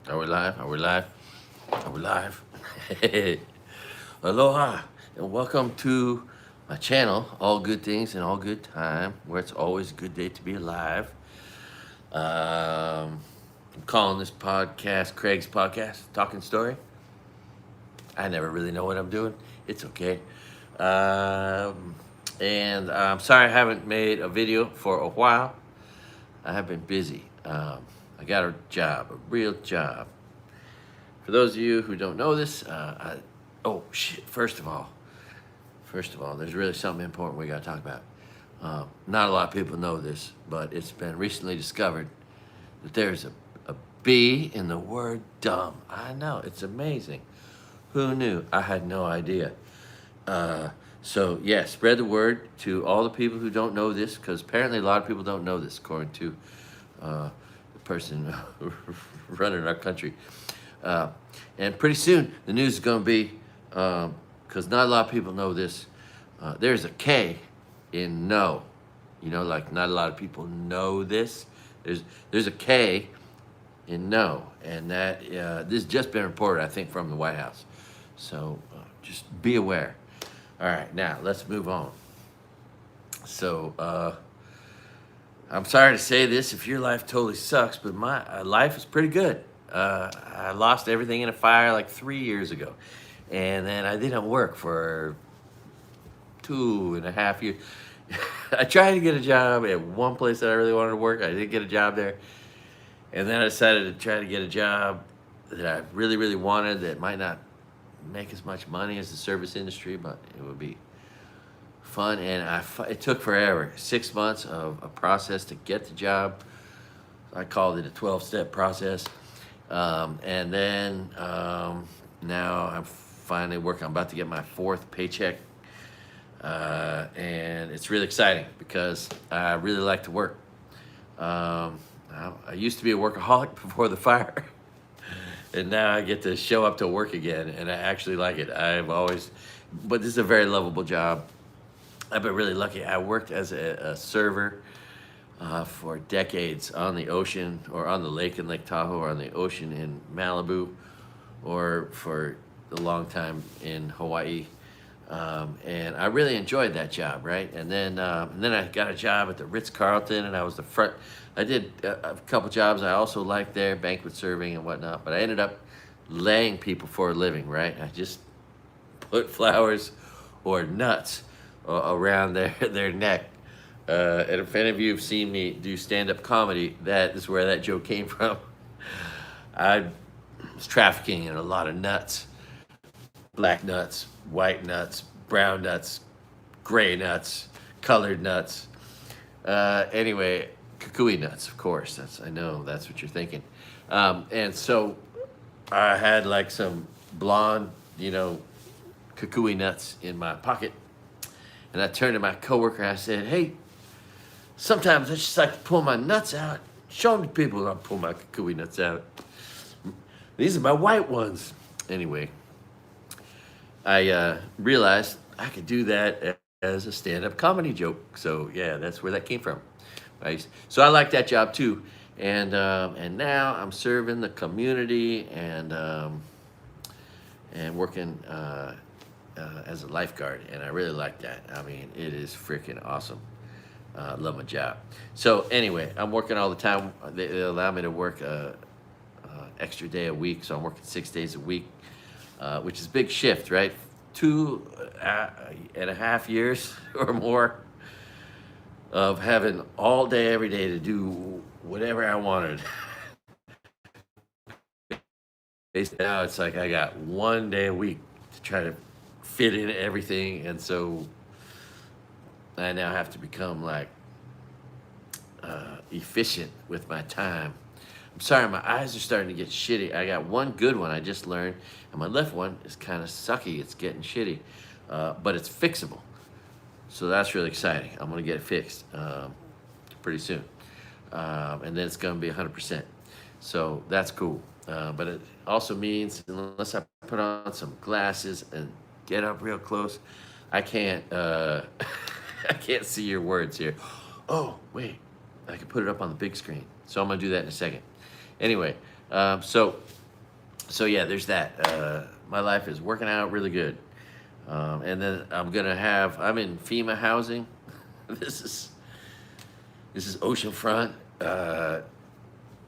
Are we live? Are we live? Are we live? Aloha and welcome to my channel, All Good Things and All Good Time, where it's always a good day to be alive. I'm calling this podcast Craig's Podcast, Talking Story. I never really know what I'm doing. It's okay. And I'm sorry I haven't made a video for a while. I have been busy. I got a job, a real job. For those of you who don't know this, oh shit! First of all, there's really something important we got to talk about. Not a lot of people know this, but it's been recently discovered that there's a B in the word dumb. I know, it's amazing. Who knew? I had no idea. So yeah, spread the word to all the people who don't know this, because apparently a lot of people don't know this, according to the person running our country. And pretty soon the news is going to be, because not a lot of people know this, there's a K in no. You know, like not a lot of people know this. There's a K in no, and that this has just been reported, I think, from the White House. So just be aware. All right, now let's move on. So I'm sorry to say this if your life totally sucks, but my life is pretty good. I lost everything in a fire like 3 years ago, and then I didn't work for 2.5 years. I tried to get a job at one place that I really wanted to work. I didn't get a job there, and then I decided to try to get a job that I really, really wanted that might not make as much money as the service industry, but it would be fun. And it took forever, 6 months of a process to get the job. I called it a 12-step process. And then now I'm finally working. I'm about to get my 4th paycheck. And it's really exciting because I really like to work. I used to be a workaholic before the fire. And now I get to show up to work again, and I actually like it. But this is a very lovable job. I've been really lucky. I worked as a server for decades on the ocean, or on the lake in Lake Tahoe, or on the ocean in Malibu, or for a long time in Hawaii. And I really enjoyed that job, right? And then I got a job at the Ritz-Carlton, and I was the front. I did a couple jobs I also liked there, banquet serving and whatnot, but I ended up laying people for a living, right? I just put flowers or nuts around their neck. And if any of you have seen me do stand-up comedy, that is where that joke came from. I was trafficking in a lot of nuts. Black nuts, white nuts, brown nuts, gray nuts, colored nuts. Anyway, kukui nuts, of course. I know that's what you're thinking. And so I had like some blonde, kukui nuts in my pocket. And I turned to my coworker and I said, "Hey, sometimes I just like to pull my nuts out. Show them to people when I pull my kukui nuts out. These are my white ones." Anyway, I realized I could do that as a stand-up comedy joke. So yeah, that's where that came from. Right? So I like that job too. And now I'm serving the community and working as a lifeguard, and I really like that. I mean, it is freaking awesome. Love my job. So anyway, I'm working all the time. They allow me to work extra day a week, so I'm working 6 days a week, which is a big shift, right? 2.5 years or more of having all day, every day to do whatever I wanted. Basically now it's like I got 1 day a week to try to fit in everything, and so I now have to become like efficient with my time. I'm sorry, my eyes are starting to get shitty. I got one good one I just learned, and my left one is kind of sucky. It's getting shitty, but it's fixable. So that's really exciting. I'm gonna get it fixed pretty soon, and then it's gonna be 100%. So that's cool. But it also means unless I put on some glasses and get up real close, I can't I can't see your words here. Oh wait, I can put it up on the big screen. So I'm gonna do that in a second. Anyway, so So yeah, there's that. My life is working out really good. And then I'm in FEMA housing. This is oceanfront,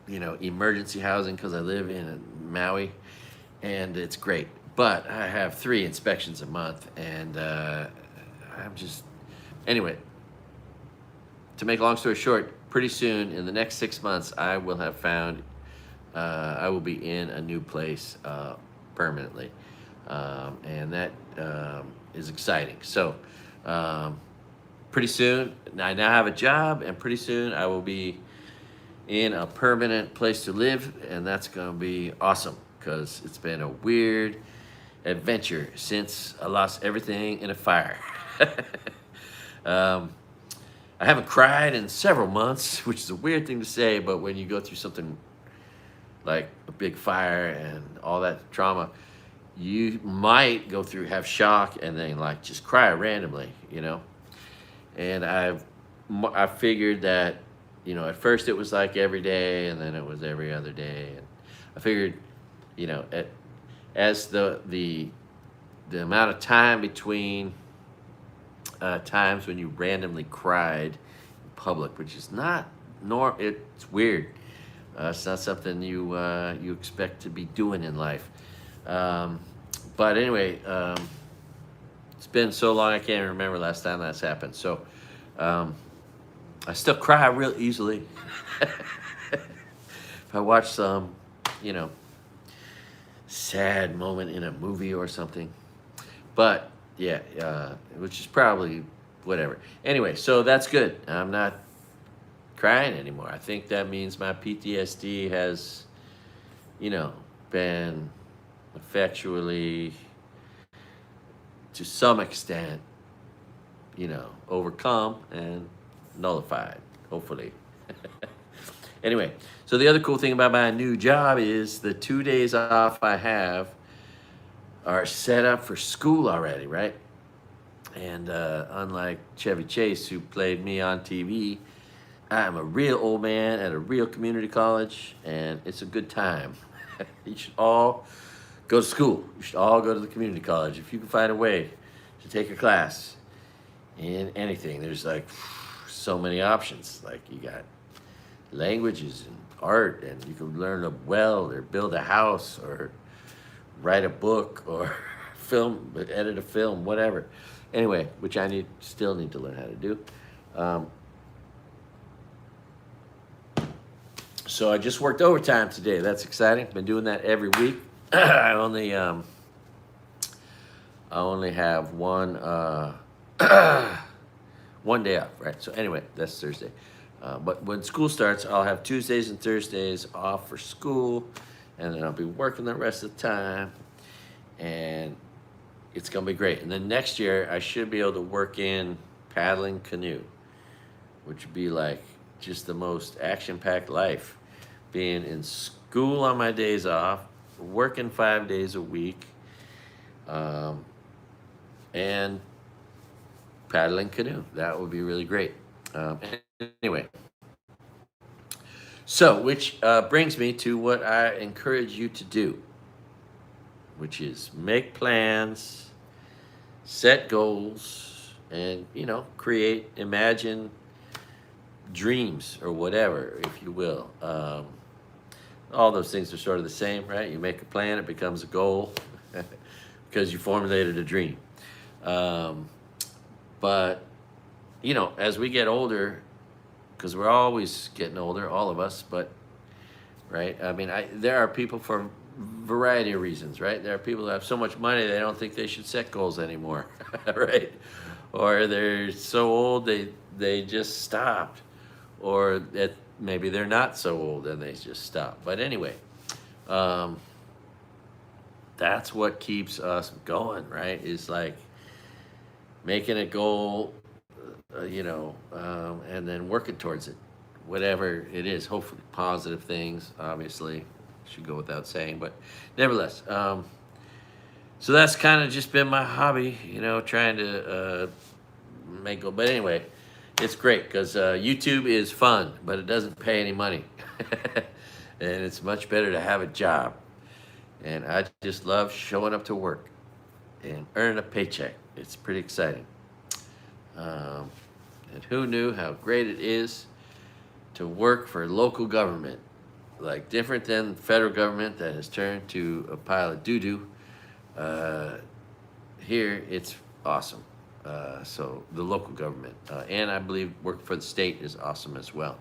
emergency housing because I live in Maui, and it's great. But I have 3 inspections a month, and I'm just anyway. To make a long story short, pretty soon in the next 6 months, I will have found. I will be in a new place permanently, and that is exciting. So. Pretty soon, I now have a job, and pretty soon I will be in a permanent place to live, and that's going to be awesome because it's been a weird adventure since I lost everything in a fire. I haven't cried in several months, which is a weird thing to say, but when you go through something like a big fire and all that trauma, you might have shock and then like just cry randomly, And I figured that, at first it was like every day, and then it was every other day, and I figured, as the amount of time between times when you randomly cried in public, which is not it's weird. It's not something you expect to be doing in life. But anyway. It's been so long I can't even remember last time that's happened. So I still cry real easily. If I watch some, sad moment in a movie or something. But yeah, which is probably whatever. Anyway, so that's good. I'm not crying anymore. I think that means my PTSD has, been effectually, to some extent, overcome and nullified, hopefully. Anyway, so the other cool thing about my new job is the 2 days off I have are set up for school already, right? And unlike Chevy Chase, who played me on TV, I'm a real old man at a real community college, and it's a good time. You should all go to school. You should all go to the community college. If you can find a way to take a class in anything, there's like so many options. Like you got languages and art, and you can learn to weld or build a house or write a book or edit a film, whatever. Anyway, which I still need to learn how to do. So I just worked overtime today. That's exciting. Been doing that every week. I only have one day off, right? So anyway, that's Thursday. But when school starts, I'll have Tuesdays and Thursdays off for school, and then I'll be working the rest of the time, and it's gonna be great. And then next year, I should be able to work in paddling canoe, which would be like just the most action-packed life, being in school on my days off, working 5 days a week, and paddling canoe. That would be really great. Anyway, so which brings me to what I encourage you to do, which is make plans, set goals, and imagine dreams or whatever, if you will. All those things are sort of the same, right? You make a plan, it becomes a goal because you formulated a dream. But as we get older, because we're always getting older, all of us, but right? I mean, there are people for a variety of reasons, right? There are people that have so much money they don't think they should set goals anymore, right? Or they're so old they just stopped, or that maybe they're not so old and they just stopped. But anyway, that's what keeps us going, right? Is like making a goal, and then working towards it, whatever it is. Hopefully positive things, obviously, should go without saying, but nevertheless. So that's kind of just been my hobby, trying to make goals. But anyway, it's great because YouTube is fun, but it doesn't pay any money. And it's much better to have a job. And I just love showing up to work and earning a paycheck. It's pretty exciting. Um, and who knew how great it is to work for local government? Like, different than federal government that has turned to a pile of doo-doo. Uh, Here, it's awesome. So the local government, and I believe working for the state is awesome as well.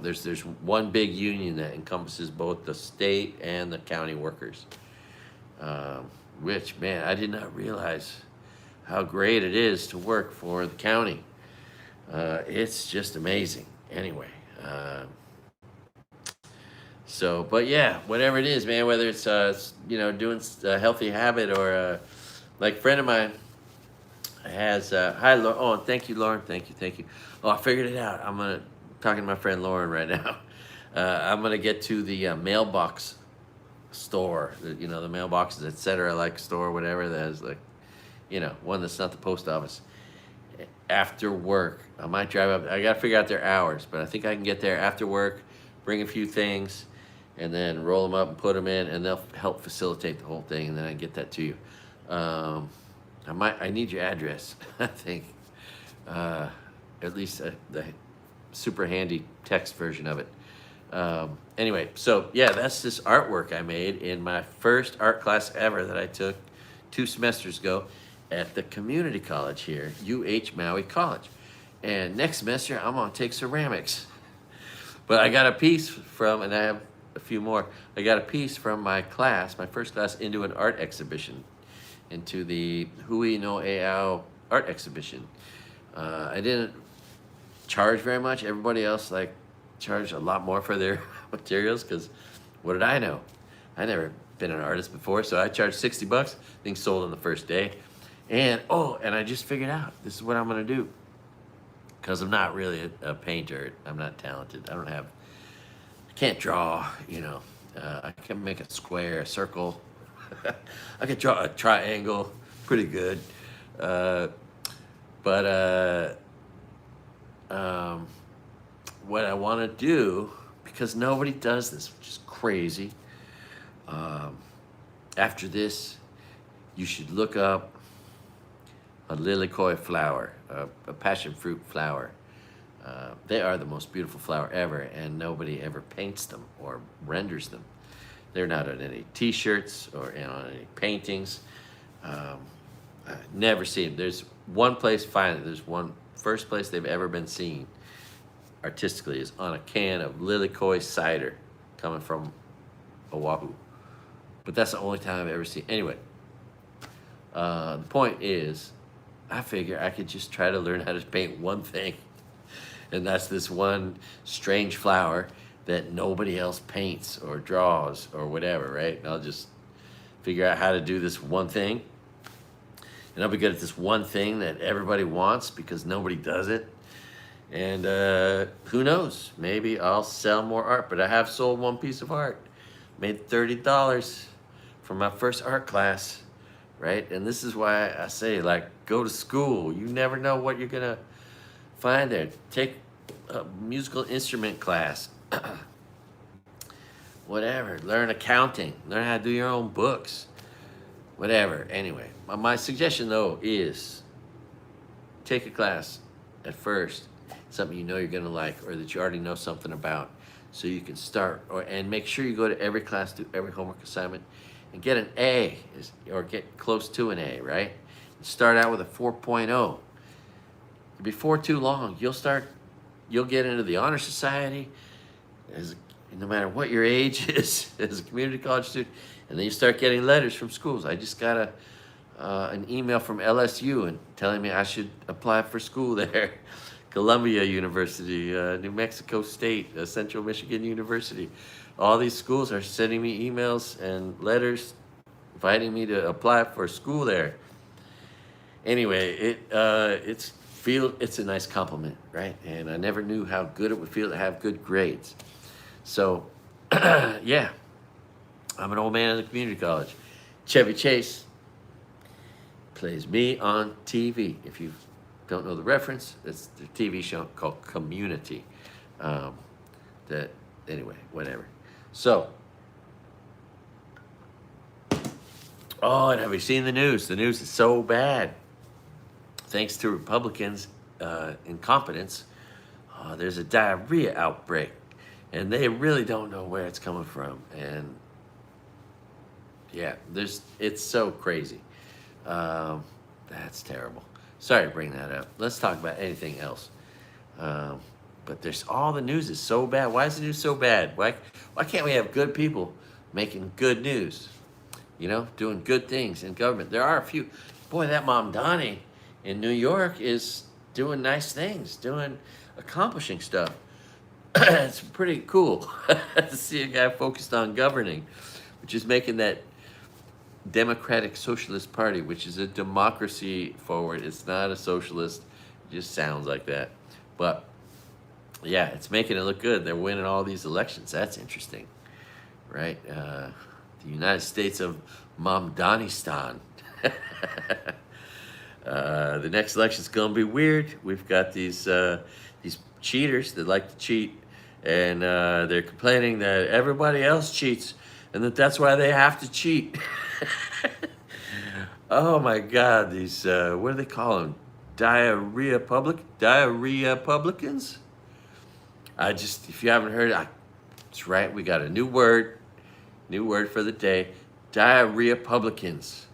There's one big union that encompasses both the state and the county workers. Which, man, I did not realize how great it is to work for the county. It's just amazing. Anyway, so, but yeah, whatever it is, man, whether it's doing a healthy habit or like a friend of mine has hi Lauren. Oh, thank you, Lauren. Thank you. Oh, I figured it out. Talking to my friend Lauren right now. I'm gonna get to the mailbox store. The mailboxes, etc. Like store, whatever that is, like one that's not the post office. After work, I might drive up. I gotta figure out their hours, but I think I can get there after work, bring a few things, and then roll them up and put them in, and they'll help facilitate the whole thing, and then I can get that to you. I need your address. I think, at least the super handy text version of it. Anyway, so yeah, that's this artwork I made in my first art class ever that I took 2 semesters ago at the community college here, Maui College. And next semester, I'm gonna take ceramics. But I got a piece from, and I have a few more, I got a piece from my class, my first class, into an art exhibition, into the Hui no Eao art exhibition. I didn't charge very much. Everybody else charged a lot more for their materials, because what did I know? I never been an artist before, so I charged $60. Things sold on the first day. And I just figured out, this is what I'm gonna do. Because I'm not really a painter. I'm not talented. I can't draw, I can make a square, a circle. I could draw a triangle pretty good. But what I want to do, because nobody does this, which is crazy, after this, you should look up a lilikoi flower, a passion fruit flower. They are the most beautiful flower ever, and nobody ever paints them or renders them. They're not on any T-shirts or on any paintings. I've never seen them. There's one place, finally, first place they've ever been seen artistically is on a can of lilikoi cider coming from Oahu. But that's the only time I've ever seen. Anyway, the point is, I figure I could just try to learn how to paint one thing. And that's this one strange flower that nobody else paints or draws or whatever, right? And I'll just figure out how to do this one thing. And I'll be good at this one thing that everybody wants because nobody does it. And who knows? Maybe I'll sell more art. But I have sold one piece of art. Made $30 from my first art class, right? And this is why I say, go to school. You never know what you're going to find there. Take a musical instrument class. Whatever. Learn accounting. Learn how to do your own books. Whatever. Anyway, my suggestion, though, is take a class at first, something you know you're going to like or that you already know something about, so you can start, and make sure you go to every class, do every homework assignment, and get an A, or get close to an A, right? And start out with a 4.0. Before too long, you'll get into the honor society, no matter what your age is, as a community college student, and then you start getting letters from schools. I just got an email from LSU and telling me I should apply for school there. Columbia University, New Mexico State, Central Michigan University. All these schools are sending me emails and letters inviting me to apply for school there. Anyway, it's a nice compliment, right? And I never knew how good it would feel to have good grades. So, yeah, I'm an old man at the community college. Chevy Chase plays me on TV. If you don't know the reference, it's the TV show called Community. Anyway, whatever. So, Oh, and have you seen the news? The news is so bad. Thanks to Republicans' incompetence, there's a diarrhea outbreak, and they really don't know where it's coming from. And yeah, it's so crazy. That's terrible. Sorry to bring that up. Let's talk about anything else. But there's all the news is so bad. Why is the news so bad? Why can't we have good people making good news? You know, doing good things in government. There are a few. Boy, that Mom Donnie in New York is doing nice things, accomplishing stuff. It's pretty cool to see a guy focused on governing, which is making that Democratic Socialist Party, which is a democracy forward. It's not a socialist. It just sounds like that. But yeah, it's making it look good. They're winning all these elections. That's interesting, right? The United States of Momdanistan. The next election's gonna be weird. We've got these cheaters that like to cheat, and they're complaining that everybody else cheats, and that's why they have to cheat. Oh my God, these what do they call them? DIARRHEAPUBLICANs? If you haven't heard it, that's right. We got a new word for the day: DIARRHEAPUBLICANs.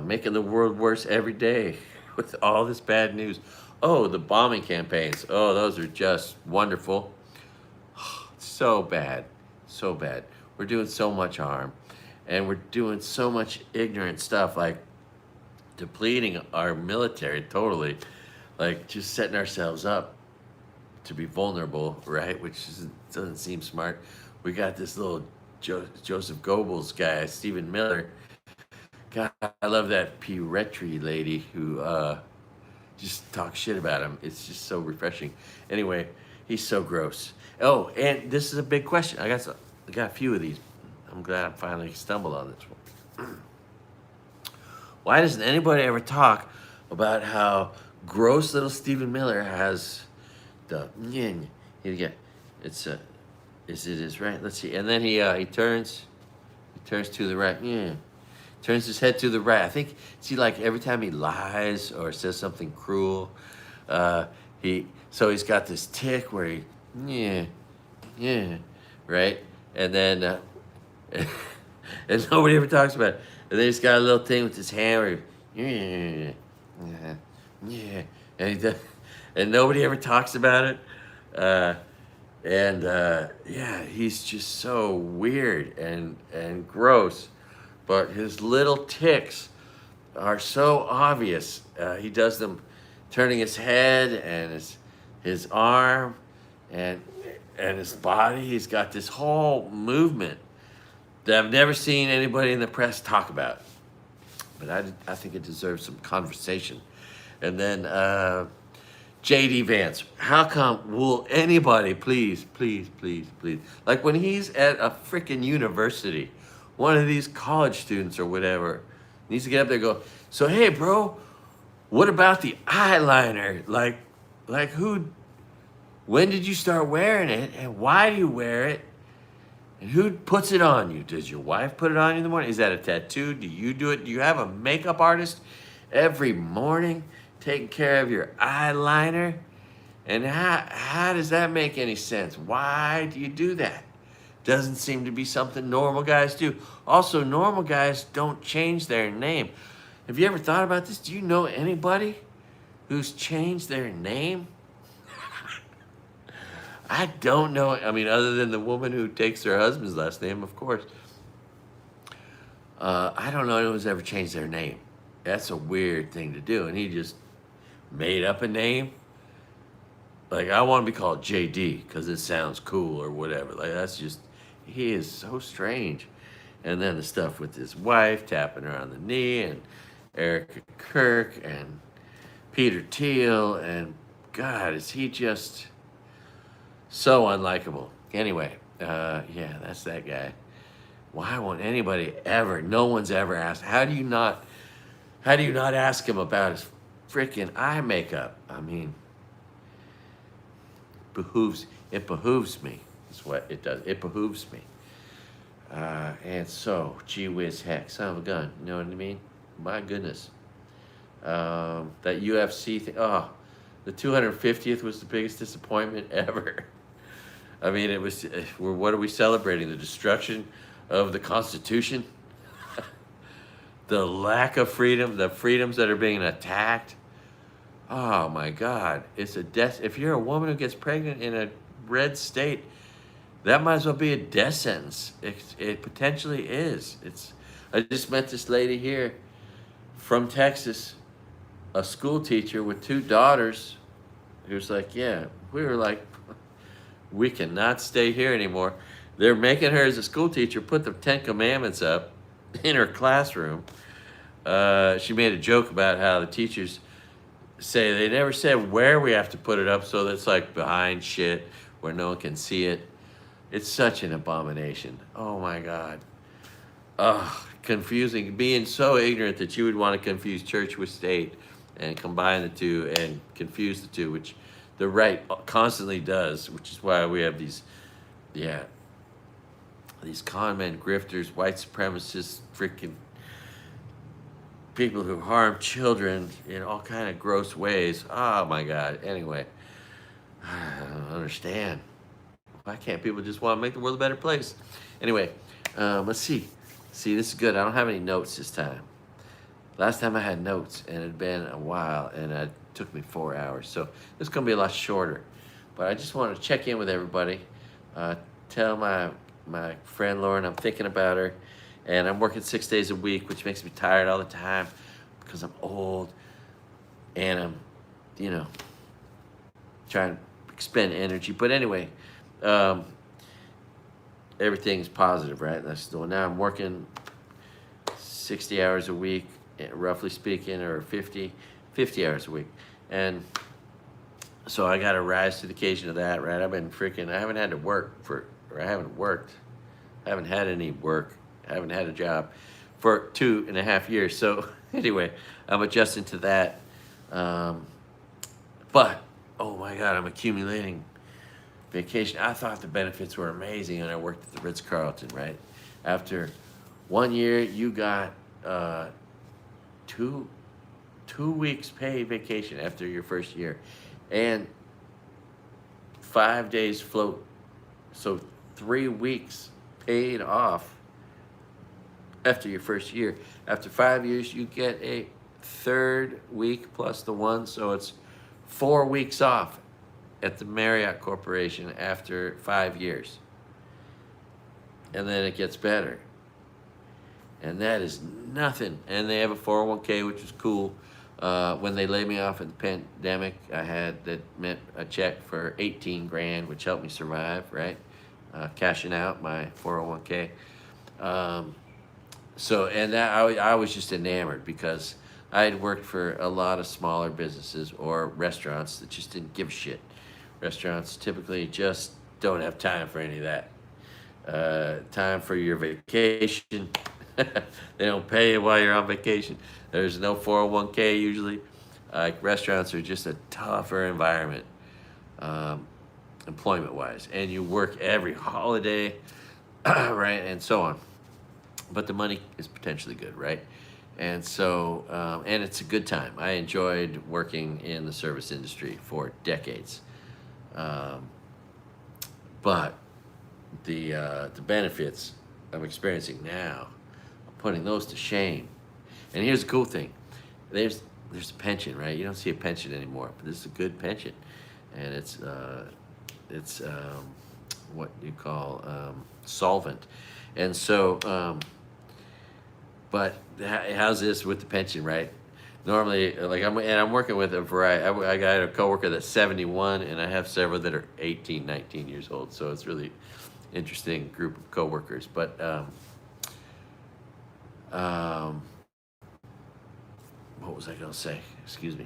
Making the world worse every day with all this bad news. Oh, the bombing campaigns. Oh, those are just wonderful. So bad. So bad. We're doing so much harm. And we're doing so much ignorant stuff, like depleting our military totally. Like just setting ourselves up to be vulnerable, right? Doesn't seem smart. We got this little Joseph Goebbels guy, Stephen Miller. God, I love that P. Retry lady who just talks shit about him. It's just so refreshing. Anyway, he's so gross. Oh, and this is a big question. I got a few of these. I'm glad I finally stumbled on this one. Why doesn't anybody ever talk about how gross little Stephen Miller has the yin? It's right. Let's see. And then he turns to the right. Yeah. Turns his head to the right. I think, like every time he lies or says something cruel, he's got this tick where right? And then, and nobody ever talks about it. And then he's got a little thing with his hand where and nobody ever talks about it. He's just so weird and gross. But his little ticks are so obvious. He does them turning his head and his arm and his body. He's got this whole movement that I've never seen anybody in the press talk about. But I think it deserves some conversation. And then J.D. Vance. How come will anybody please, like when he's at a freaking university, one of these college students or whatever needs to get up there and go, so hey bro, what about the eyeliner? Like when did you start wearing it and why do you wear it? And who puts it on you? Does your wife put it on you in the morning? Is that a tattoo? Do you do it? Do you have a makeup artist every morning taking care of your eyeliner? And how does that make any sense? Why do you do that? Doesn't seem to be something normal guys do. Also, normal guys don't change their name. Have you ever thought about this? Do you know anybody who's changed their name? I don't know. I mean, other than the woman who takes her husband's last name, of course. I don't know anyone who's ever changed their name. That's a weird thing to do. And he just made up a name. Like, I want to be called JD because it sounds cool or whatever. Like, he is so strange. And then the stuff with his wife tapping her on the knee, and Erica Kirk and Peter Thiel, and God, is he just so unlikable. Anyway, that's that guy. Why won't anybody ever, no one's ever asked, how do you not ask him about his freaking eye makeup? I mean, it behooves me, is what it does. It behooves me. And so, gee whiz heck, son of a gun, you know what I mean? My goodness. That UFC thing, oh, the 250th was the biggest disappointment ever. I mean, it was, what are we celebrating? The destruction of the Constitution? The lack of freedom, the freedoms that are being attacked. Oh my God, it's a death. If you're a woman who gets pregnant in a red state, that might as well be a death sentence. It potentially is. I just met this lady here from Texas, a school teacher with 2 daughters, who's like, yeah, we were like, we cannot stay here anymore. They're making her as a school teacher put the 10 Commandments up in her classroom. She made a joke about how the teachers say they never said where we have to put it up, so that's like behind shit where no one can see it. It's such an abomination. Oh my God. Confusing, being so ignorant that you would want to confuse church with state and combine the two and confuse the two, which the right constantly does, which is why we have these con men, grifters, white supremacists, freaking people who harm children in all kind of gross ways. Oh my God. Anyway, I don't understand. Why can't people just want to make the world a better place? Anyway, let's see. See, this is good. I don't have any notes this time. Last time I had notes, and it had been a while, and it took me 4 hours. So this is going to be a lot shorter. But I just wanted to check in with everybody. Tell my friend Lauren I'm thinking about her. And I'm working 6 days a week, which makes me tired all the time because I'm old. And I'm, trying to expend energy. But anyway, everything's positive, right? Now I'm working 60 hours a week, roughly speaking, or 50 hours a week. And so I got to rise to the occasion of that, right? I haven't had to work I haven't worked. I haven't had any work. I haven't had a job for 2.5 years. So anyway, I'm adjusting to that. But, oh my God, I'm accumulating vacation. I thought the benefits were amazing, and I worked at the Ritz-Carlton, right? After 1 year, you got 2 weeks paid vacation after your first year, and 5 days float. So 3 weeks paid off after your first year. After 5 years, you get a 3rd week plus the 1, so it's 4 weeks off at the Marriott Corporation after 5 years. And then it gets better. And that is nothing. And they have a 401k, which is cool. When they laid me off in the pandemic, that meant a check for 18 grand, which helped me survive, right? Cashing out my 401k. And that I was just enamored because I had worked for a lot of smaller businesses or restaurants that just didn't give a shit. Restaurants typically just don't have time for any of that. Time for your vacation. They don't pay you while you're on vacation. There's no 401k usually. Restaurants are just a tougher environment, employment-wise. And you work every holiday, right, and so on. But the money is potentially good, right? And so, and it's a good time. I enjoyed working in the service industry for decades. But the benefits I'm experiencing now, I'm putting those to shame. And here's the cool thing. There's a pension, right? You don't see a pension anymore, but this is a good pension. And it's what you call solvent. And so, but how's this with the pension, right? Normally, I'm working with a variety. I got a coworker that's 71, and I have several that are 18, 19 years old. So it's really interesting group of coworkers. But what was I going to say? Excuse me.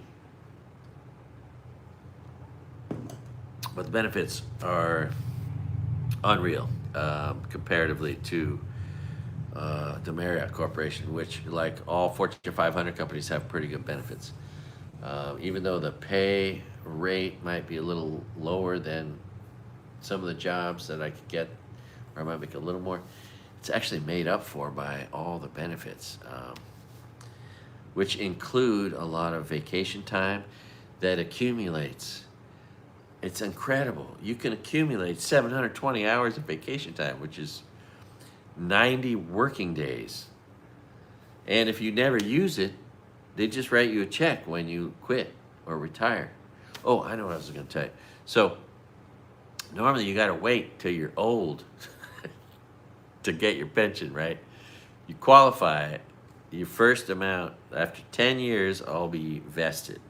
But the benefits are unreal comparatively to the Marriott Corporation, which, like all Fortune 500 companies, have pretty good benefits. Even though the pay rate might be a little lower than some of the jobs that I could get, or I might make a little more, it's actually made up for by all the benefits, which include a lot of vacation time that accumulates. It's incredible. You can accumulate 720 hours of vacation time, which is 90 working days. And if you never use it, they just write you a check when you quit or retire. Oh, I know what I was going to tell you. So normally you got to wait till you're old to get your pension, right? You qualify your first amount after 10 years. I'll be vested,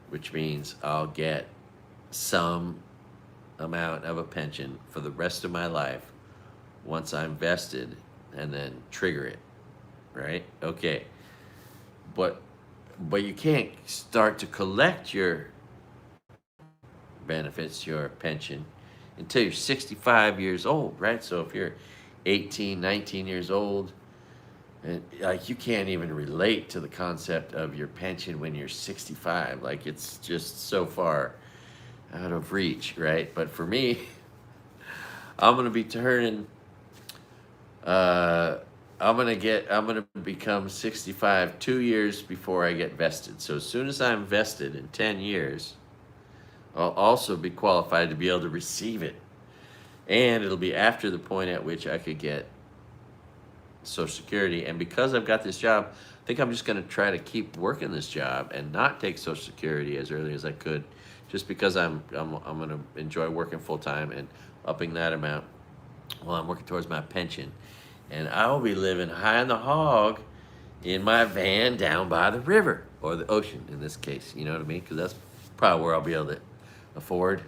which means I'll get some amount of a pension for the rest of my life once I'm vested, and then trigger it, right? Okay. But you can't start to collect your benefits, your pension, until you're 65 years old, right? So if you're 18, 19 years old, and like you can't even relate to the concept of your pension when you're 65. Like it's just so far out of reach, right? But for me, I'm gonna be turning I'm gonna become 65 2 years before I get vested. So as soon as I'm vested in 10 years, I'll also be qualified to be able to receive it. And it'll be after the point at which I could get Social Security. And because I've got this job, I think I'm just gonna try to keep working this job and not take Social Security as early as I could, just because I'm gonna enjoy working full time and upping that amount while I'm working towards my pension. And I'll be living high on the hog in my van down by the river, or the ocean in this case, you know what I mean? Because that's probably where I'll be able to afford.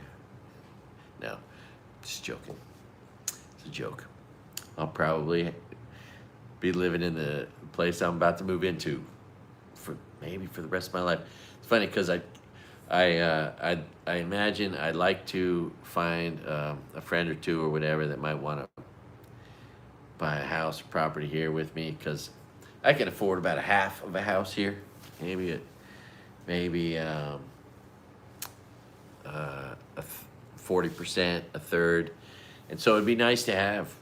No, just joking. It's a joke. I'll probably be living in the place I'm about to move into for maybe for the rest of my life. It's funny because I imagine I'd like to find a friend or two or whatever that might want to buy a house or property here with me, because I can afford about a half of a house here, maybe 40%, a third, and so it'd be nice to have,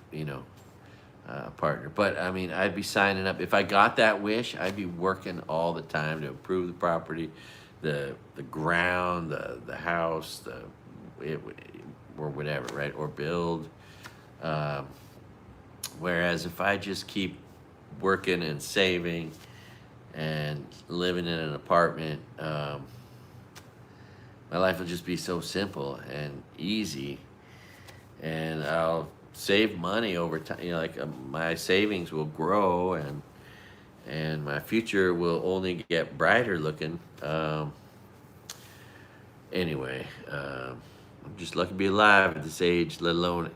a partner. But I mean, I'd be signing up if I got that wish. I'd be working all the time to improve the property, the ground, the house, or whatever, right? Or build. Whereas if I just keep working and saving and living in an apartment, my life will just be so simple and easy, and I'll save money over time. My savings will grow, and my future will only get brighter looking. Anyway, I'm just lucky to be alive at this age, let alone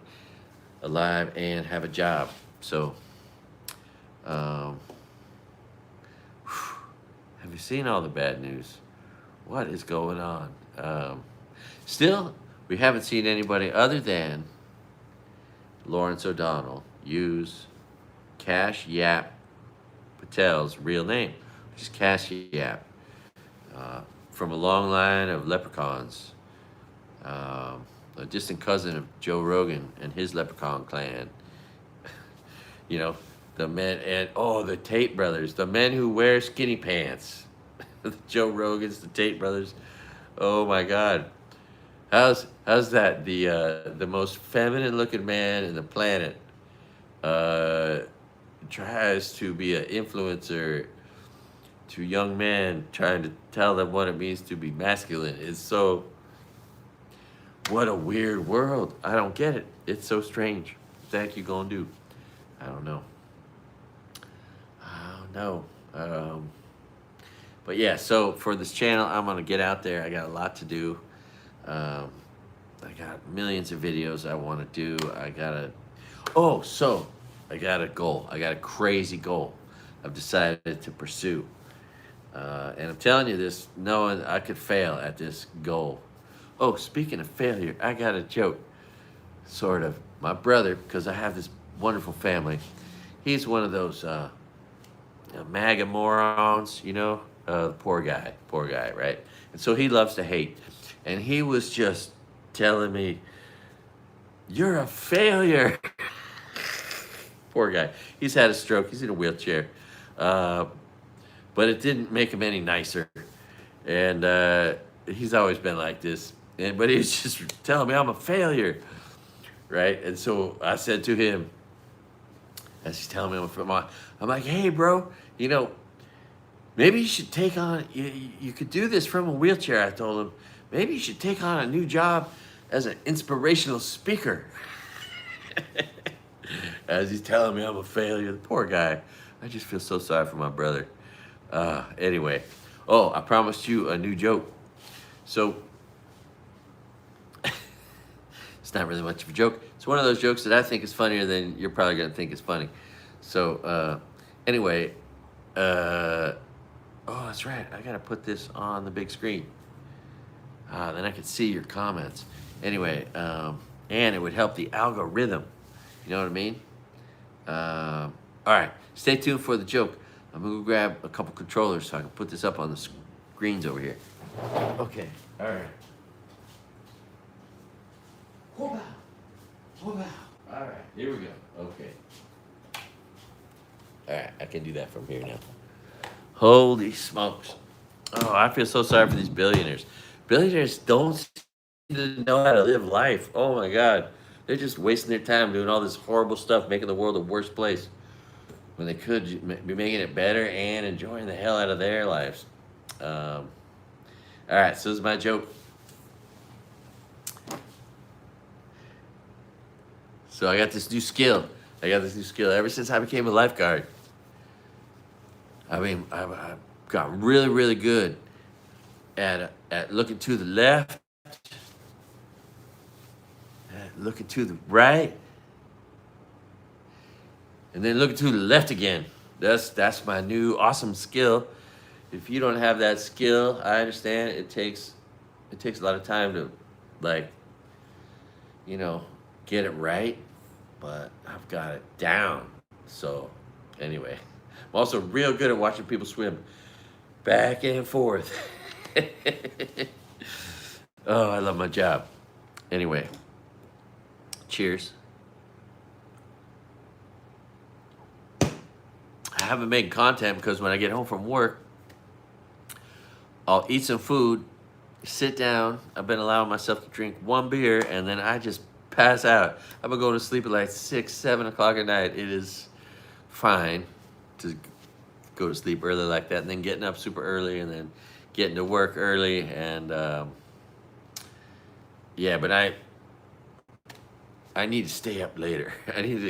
alive and have a job. So, have you seen all the bad news? What is going on? Still, we haven't seen anybody other than Lawrence O'Donnell use Cash Yap Patel's real name, which is Cash Yap, from a long line of leprechauns. A distant cousin of Joe Rogan and his leprechaun clan. The men, and the Tate brothers, the men who wear skinny pants. The Joe Rogans, the Tate brothers. Oh my God. How's that? The most feminine looking man in the planet tries to be an influencer to young men, trying to tell them what it means to be masculine. What a weird world. I don't get it. It's so strange. What the heck you gonna do? I don't know. But yeah, so for this channel, I'm gonna get out there. I got a lot to do. I got millions of videos I want to do. I got a goal. I got a crazy goal I've decided to pursue. And I'm telling you this knowing I could fail at this goal. Oh, speaking of failure, I got a joke, sort of. My brother, because I have this wonderful family, he's one of those MAGA morons, poor guy, right? And so he loves to hate. And he was just telling me, "You're a failure." Poor guy. He's had a stroke. He's in a wheelchair. But it didn't make him any nicer. And he's always been like this. But he was just telling me I'm a failure, right? And so I said to him, as he's telling me I'm like, hey, bro, you know, maybe you should take on, you could do this from a wheelchair, I told him. Maybe you should take on a new job as an inspirational speaker. As he's telling me I'm a failure. The poor guy. I just feel so sorry for my brother. Anyway. Oh, I promised you a new joke. So, it's not really much of a joke. It's one of those jokes that I think is funnier than you're probably going to think is funny. So, anyway. Oh, that's right. I got to put this on the big screen. Then I could see your comments. Anyway, and it would help the algorithm. You know what I mean? All right, stay tuned for the joke. I'm gonna go grab a couple controllers so I can put this up on the screens over here. Okay, all right. Hold on. All right, here we go. Okay. All right, I can do that from here now. Holy smokes. Oh, I feel so sorry for these billionaires. Billionaires don't seem to know how to live life. Oh my God. They're just wasting their time doing all this horrible stuff, making the world a worse place when they could be making it better and enjoying the hell out of their lives. All right, so this is my joke. So I got this new skill. Ever since I became a lifeguard. I mean, I've got really, really good at looking to the left, looking to the right, and then looking to the left again. That's my new awesome skill. If you don't have that skill, I understand it takes a lot of time to, like, you know, get it right, but I've got it down. So anyway, I'm also real good at watching people swim back and forth. Oh, I love my job. Anyway, cheers. I haven't made content because when I get home from work, I'll eat some food, sit down. I've been allowing myself to drink one beer, and then I just pass out. I've been going to sleep at like 6, 7 o'clock at night. It is fine to go to sleep early like that, and then getting up super early, and then getting to work early, and yeah, but I need to stay up later. I need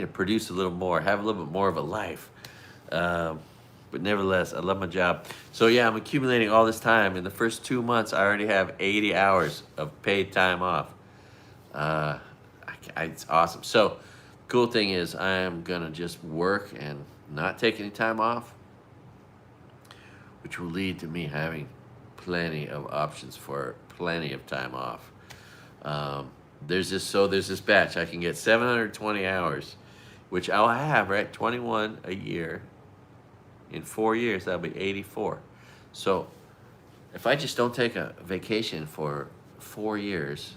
to produce a little more, have a little bit more of a life. But nevertheless, I love my job. So yeah, I'm accumulating all this time. In the first 2 months, I already have 80 hours of paid time off. It's awesome. So cool thing is I am gonna just work and not take any time off, which will lead to me having plenty of options for plenty of time off. There's this batch. I can get 720 hours, which I'll have, right? 21 a year. In 4 years, that'll be 84. So if I just don't take a vacation for 4 years,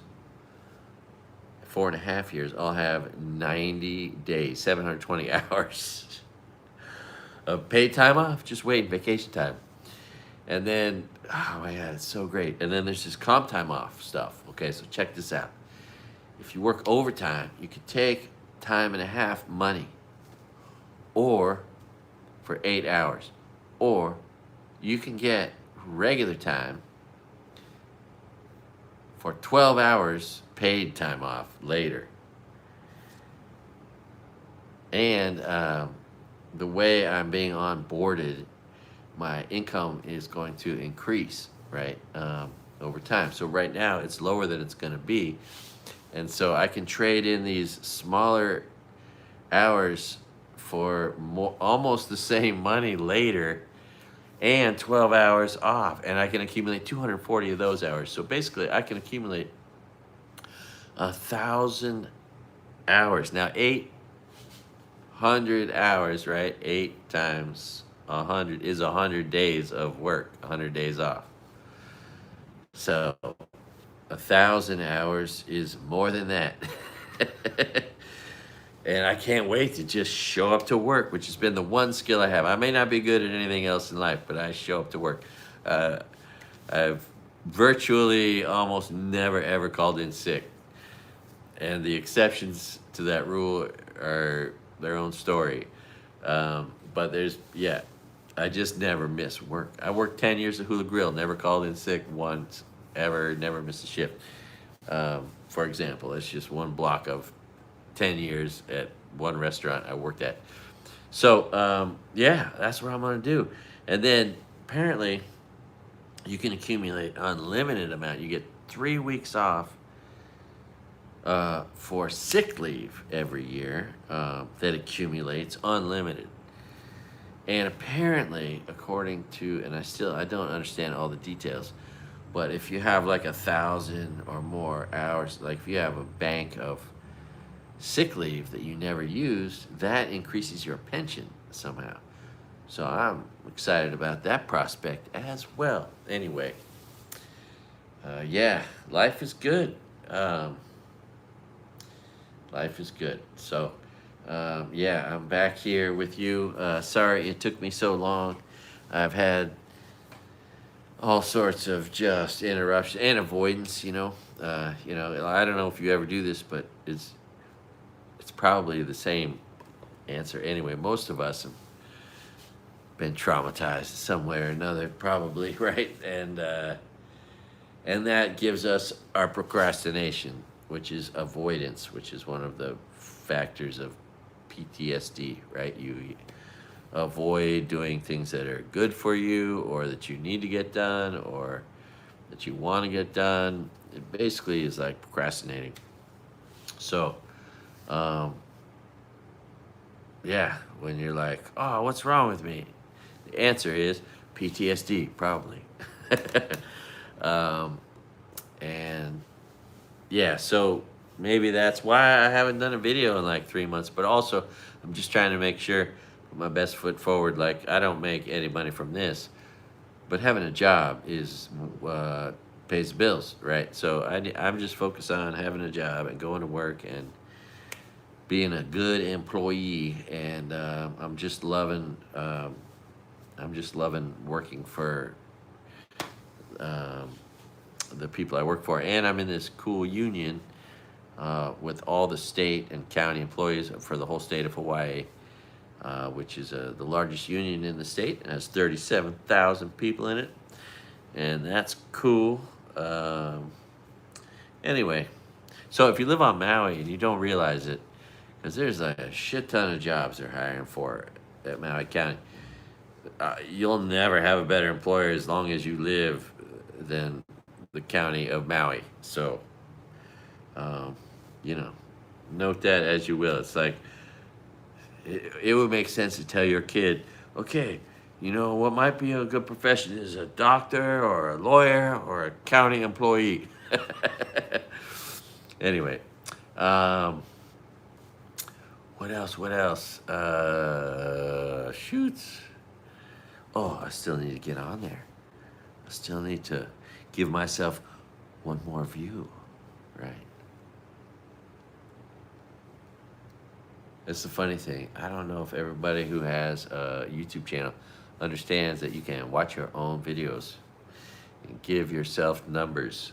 4.5 years, I'll have 90 days, 720 hours of paid time off, just waiting, vacation time. And then, oh my God, it's so great. And then there's this comp time off stuff. Okay, so check this out. If you work overtime, you could take time and a half money, or for 8 hours, or you can get regular time for 12 hours paid time off later. And the way I'm being onboarded, my income is going to increase, right, over time. So right now it's lower than it's going to be, and so I can trade in these smaller hours for almost the same money later, and 12 hours off, and I can accumulate 240 of those hours. So basically I can accumulate 1,000 hours. Now 800 hours, right? 8 times 100 is 100 days of work, 100 days off. So 1,000 hours is more than that. And I can't wait to just show up to work, which has been the one skill I have. I may not be good at anything else in life, but I show up to work. I've virtually almost never ever called in sick. And the exceptions to that rule are their own story. But yeah, I just never miss work. I worked 10 years at Hula Grill, never called in sick once, ever, never missed a shift. For example, it's just one block of 10 years at one restaurant I worked at. So, yeah, that's what I'm going to do. And then apparently you can accumulate unlimited amount. You get 3 weeks off for sick leave every year that accumulates unlimited. And apparently, according to, and I don't understand all the details, but if you have like 1,000 or more hours, like if you have a bank of sick leave that you never used, that increases your pension somehow. So I'm excited about that prospect as well. Anyway, yeah, life is good. Life is good. So, yeah, I'm back here with you. Sorry it took me so long. I've had all sorts of just interruption and avoidance, you know. I don't know if you ever do this, but it's probably the same answer anyway. Most of us have been traumatized some way or another, probably, right? And that gives us our procrastination, which is avoidance, which is one of the factors of PTSD, right? You avoid doing things that are good for you, or that you need to get done, or that you want to get done. It basically is like procrastinating. So, yeah, when you're like, oh, what's wrong with me? The answer is PTSD, probably. And yeah, so maybe that's why I haven't done a video in like 3 months, but also I'm just trying to make sure, put my best foot forward. Like, I don't make any money from this, but having a job is pays the bills, right? So I'm just focused on having a job and going to work and being a good employee. And I'm just loving working for the people I work for. And I'm in this cool union with all the state and county employees for the whole state of Hawaii, which is the largest union in the state. It has 37,000 people in it, and that's cool. Anyway, so if you live on Maui and you don't realize it, because there's a shit ton of jobs they're hiring for at Maui County, you'll never have a better employer as long as you live than the county of Maui. So, note that as you will. It's like, it would make sense to tell your kid, okay, what might be a good profession is a doctor or a lawyer or a county employee. Anyway, what else? Shoots. Oh, I still need to get on there. I still need to give myself one more view, right? It's the funny thing. I don't know if everybody who has a YouTube channel understands that you can watch your own videos and give yourself numbers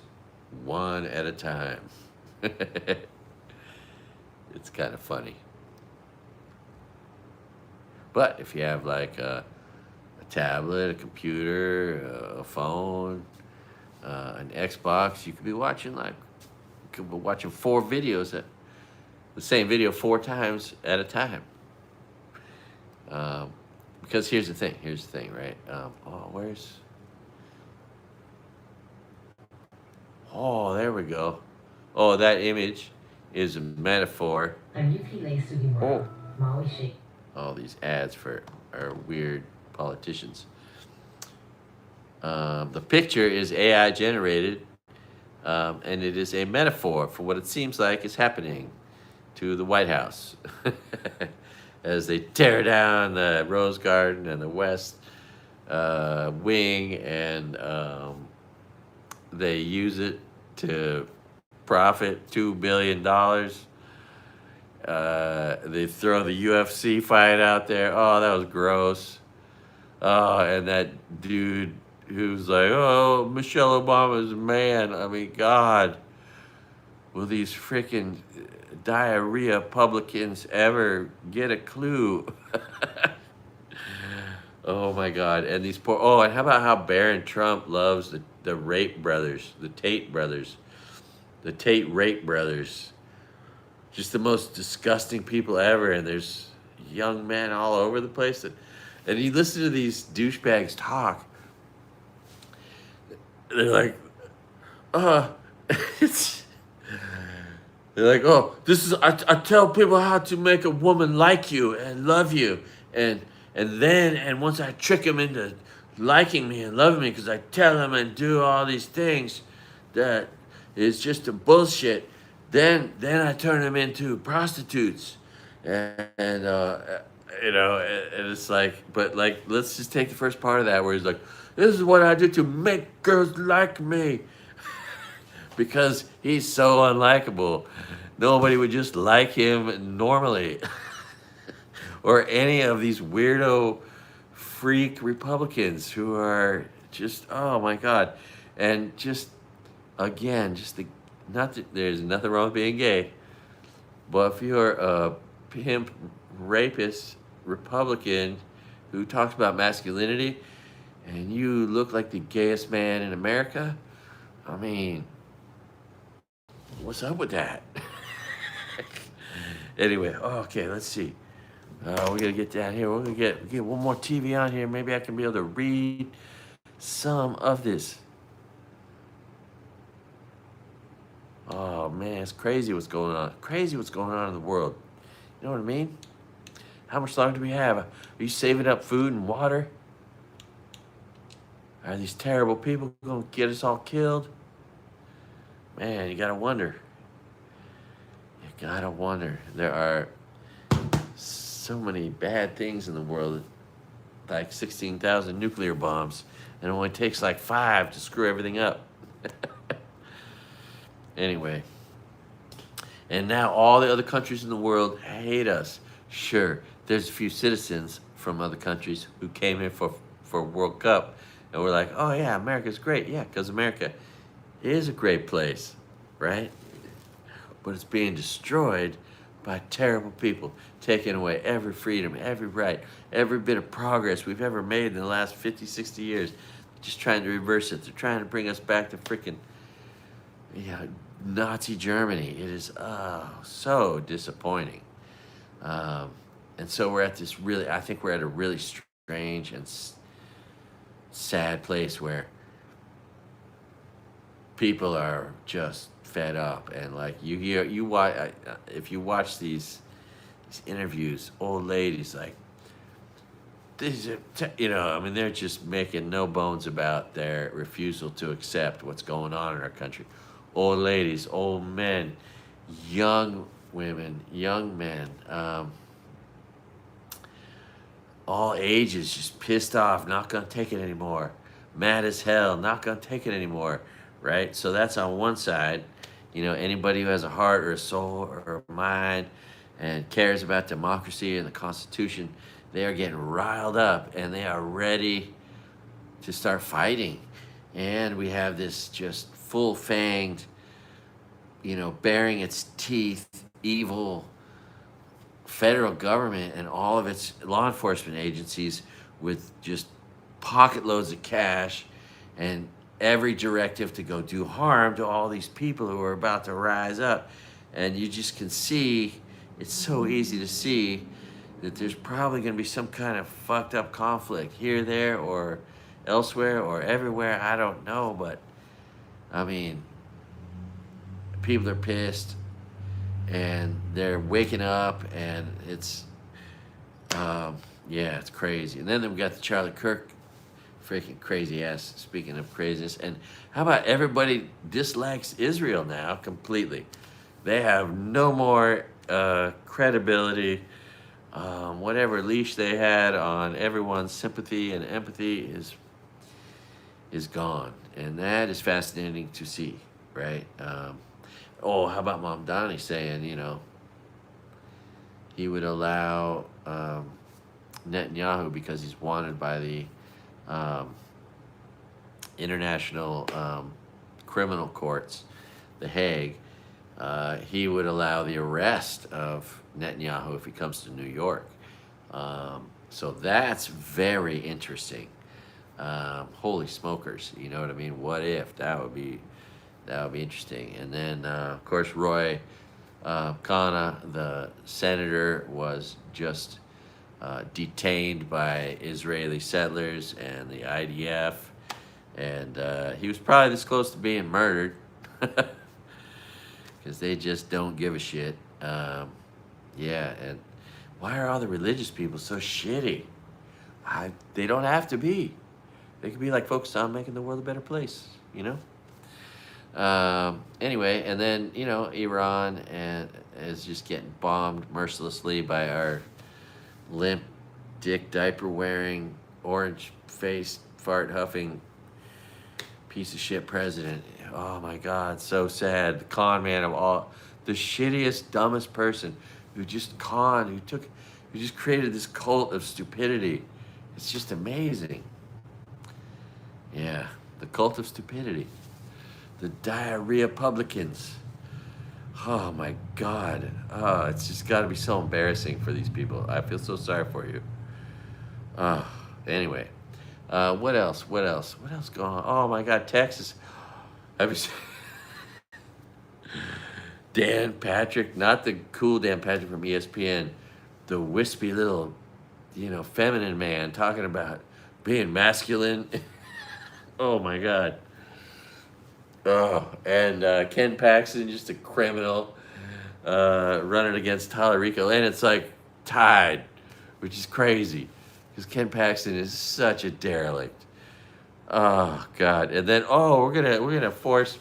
one at a time. It's kind of funny. But if you have like a tablet, a computer, a phone, an Xbox, you could be watching 4 videos at the same video 4 times at a time. Because here's the thing, right? There we go. Oh, that image is a metaphor. All these ads for our weird politicians. The picture is AI generated, and it is a metaphor for what it seems like is happening to the White House as they tear down the Rose Garden and the West Wing, and they use it to profit $2 billion. They throw the UFC fight out there. Oh, that was gross. Oh, and that dude who's like, oh, Michelle Obama's a man. I mean, God, will these freaking diarrhea publicans ever get a clue? Oh my God. And these poor, oh, and how about how Barron Trump loves the rape brothers, the Tate brothers, the Tate rape brothers. Just the most disgusting people ever. And there's young men all over the place. And you listen to these douchebags talk. They're like, uh, it's, they're like, oh, this is, I tell people how to make a woman like you and love you. And once I trick them into liking me and loving me, because I tell them and do all these things that is just a bullshit, then I turn them into prostitutes. And you know, and it's like, but like, let's just take the first part of that where he's like, this is what I do to make girls like me. Because he's so unlikable. Nobody would just like him normally. Or any of these weirdo freak Republicans who are just, oh my God. And just, again, just the, not that there's nothing wrong with being gay, but if you're a pimp, rapist, Republican who talks about masculinity and you look like the gayest man in America, I mean, what's up with that? Anyway, okay, let's see. We're gonna get down here. We're gonna get one more TV on here. Maybe I can be able to read some of this. Oh man, it's crazy what's going on. Crazy what's going on in the world. You know what I mean? How much longer do we have? Are you saving up food and water? Are these terrible people gonna get us all killed? Man, you gotta wonder. You gotta wonder. There are so many bad things in the world, like 16,000 nuclear bombs, and it only takes like 5 to screw everything up. Anyway, and now all the other countries in the world hate us. Sure, there's a few citizens from other countries who came here for World Cup, and we're like, oh yeah, America's great. Yeah, because America is a great place, right? But it's being destroyed by terrible people, taking away every freedom, every right, every bit of progress we've ever made in the last 50, 60 years, just trying to reverse it. They're trying to bring us back to freaking, Nazi Germany. It is so disappointing. And so we're at this really, I think we're at a really strange and sad place where people are just fed up, and like you watch, if you watch these interviews, old ladies like these are, I mean, they're just making no bones about their refusal to accept what's going on in our country. Old ladies, old men, young women, young men, all ages, just pissed off, not gonna take it anymore, mad as hell, not gonna take it anymore, right? So that's on one side. Anybody who has a heart or a soul or a mind and cares about democracy and the Constitution, they are getting riled up and they are ready to start fighting. And we have this just full-fanged, baring its teeth, evil federal government and all of its law enforcement agencies with just pocket loads of cash and every directive to go do harm to all these people who are about to rise up. And you just can see, it's so easy to see that there's probably going to be some kind of fucked up conflict here, there, or elsewhere, or everywhere. I don't know, but I mean, people are pissed and they're waking up, and it's it's crazy. And then we got the Charlie Kirk freaking crazy ass, speaking of craziness. And how about everybody dislikes Israel now completely? They have no more credibility. Whatever leash they had on everyone's sympathy and empathy is gone. And that is fascinating to see, right? How about Mom Donnie saying, he would allow Netanyahu, because he's wanted by the um, international criminal courts, The Hague. He would allow the arrest of Netanyahu if he comes to New York. So that's very interesting. Holy smokers, you know what I mean? What if? That would be interesting. And then, of course, Roy Khanna, the senator, was just detained by Israeli settlers and the IDF, and he was probably this close to being murdered because they just don't give a shit. Yeah, and why are all the religious people so shitty? They don't have to be. They could be like focused on making the world a better place, you know? Anyway, and then, you know, Iran is just getting bombed mercilessly by our limp, dick, diaper-wearing, orange-faced, fart-huffing piece of shit president. Oh, my God, so sad. The con man of all. The shittiest, dumbest person who just who just created this cult of stupidity. It's just amazing. Yeah, the cult of stupidity. The DIARRHEAPUBLICANS. Oh my God. Oh, it's just got to be so embarrassing for these people. I feel so sorry for you. Anyway, what else? What else going on? Oh my God, Texas. Have you seen Dan Patrick? Not the cool Dan Patrick from ESPN. The wispy little, you know, feminine man talking about being masculine. Oh my God. Oh, and Ken Paxton, just a criminal, running against Tallarico, and it's like tied, which is crazy, because Ken Paxton is such a derelict. Oh God! And then we're gonna force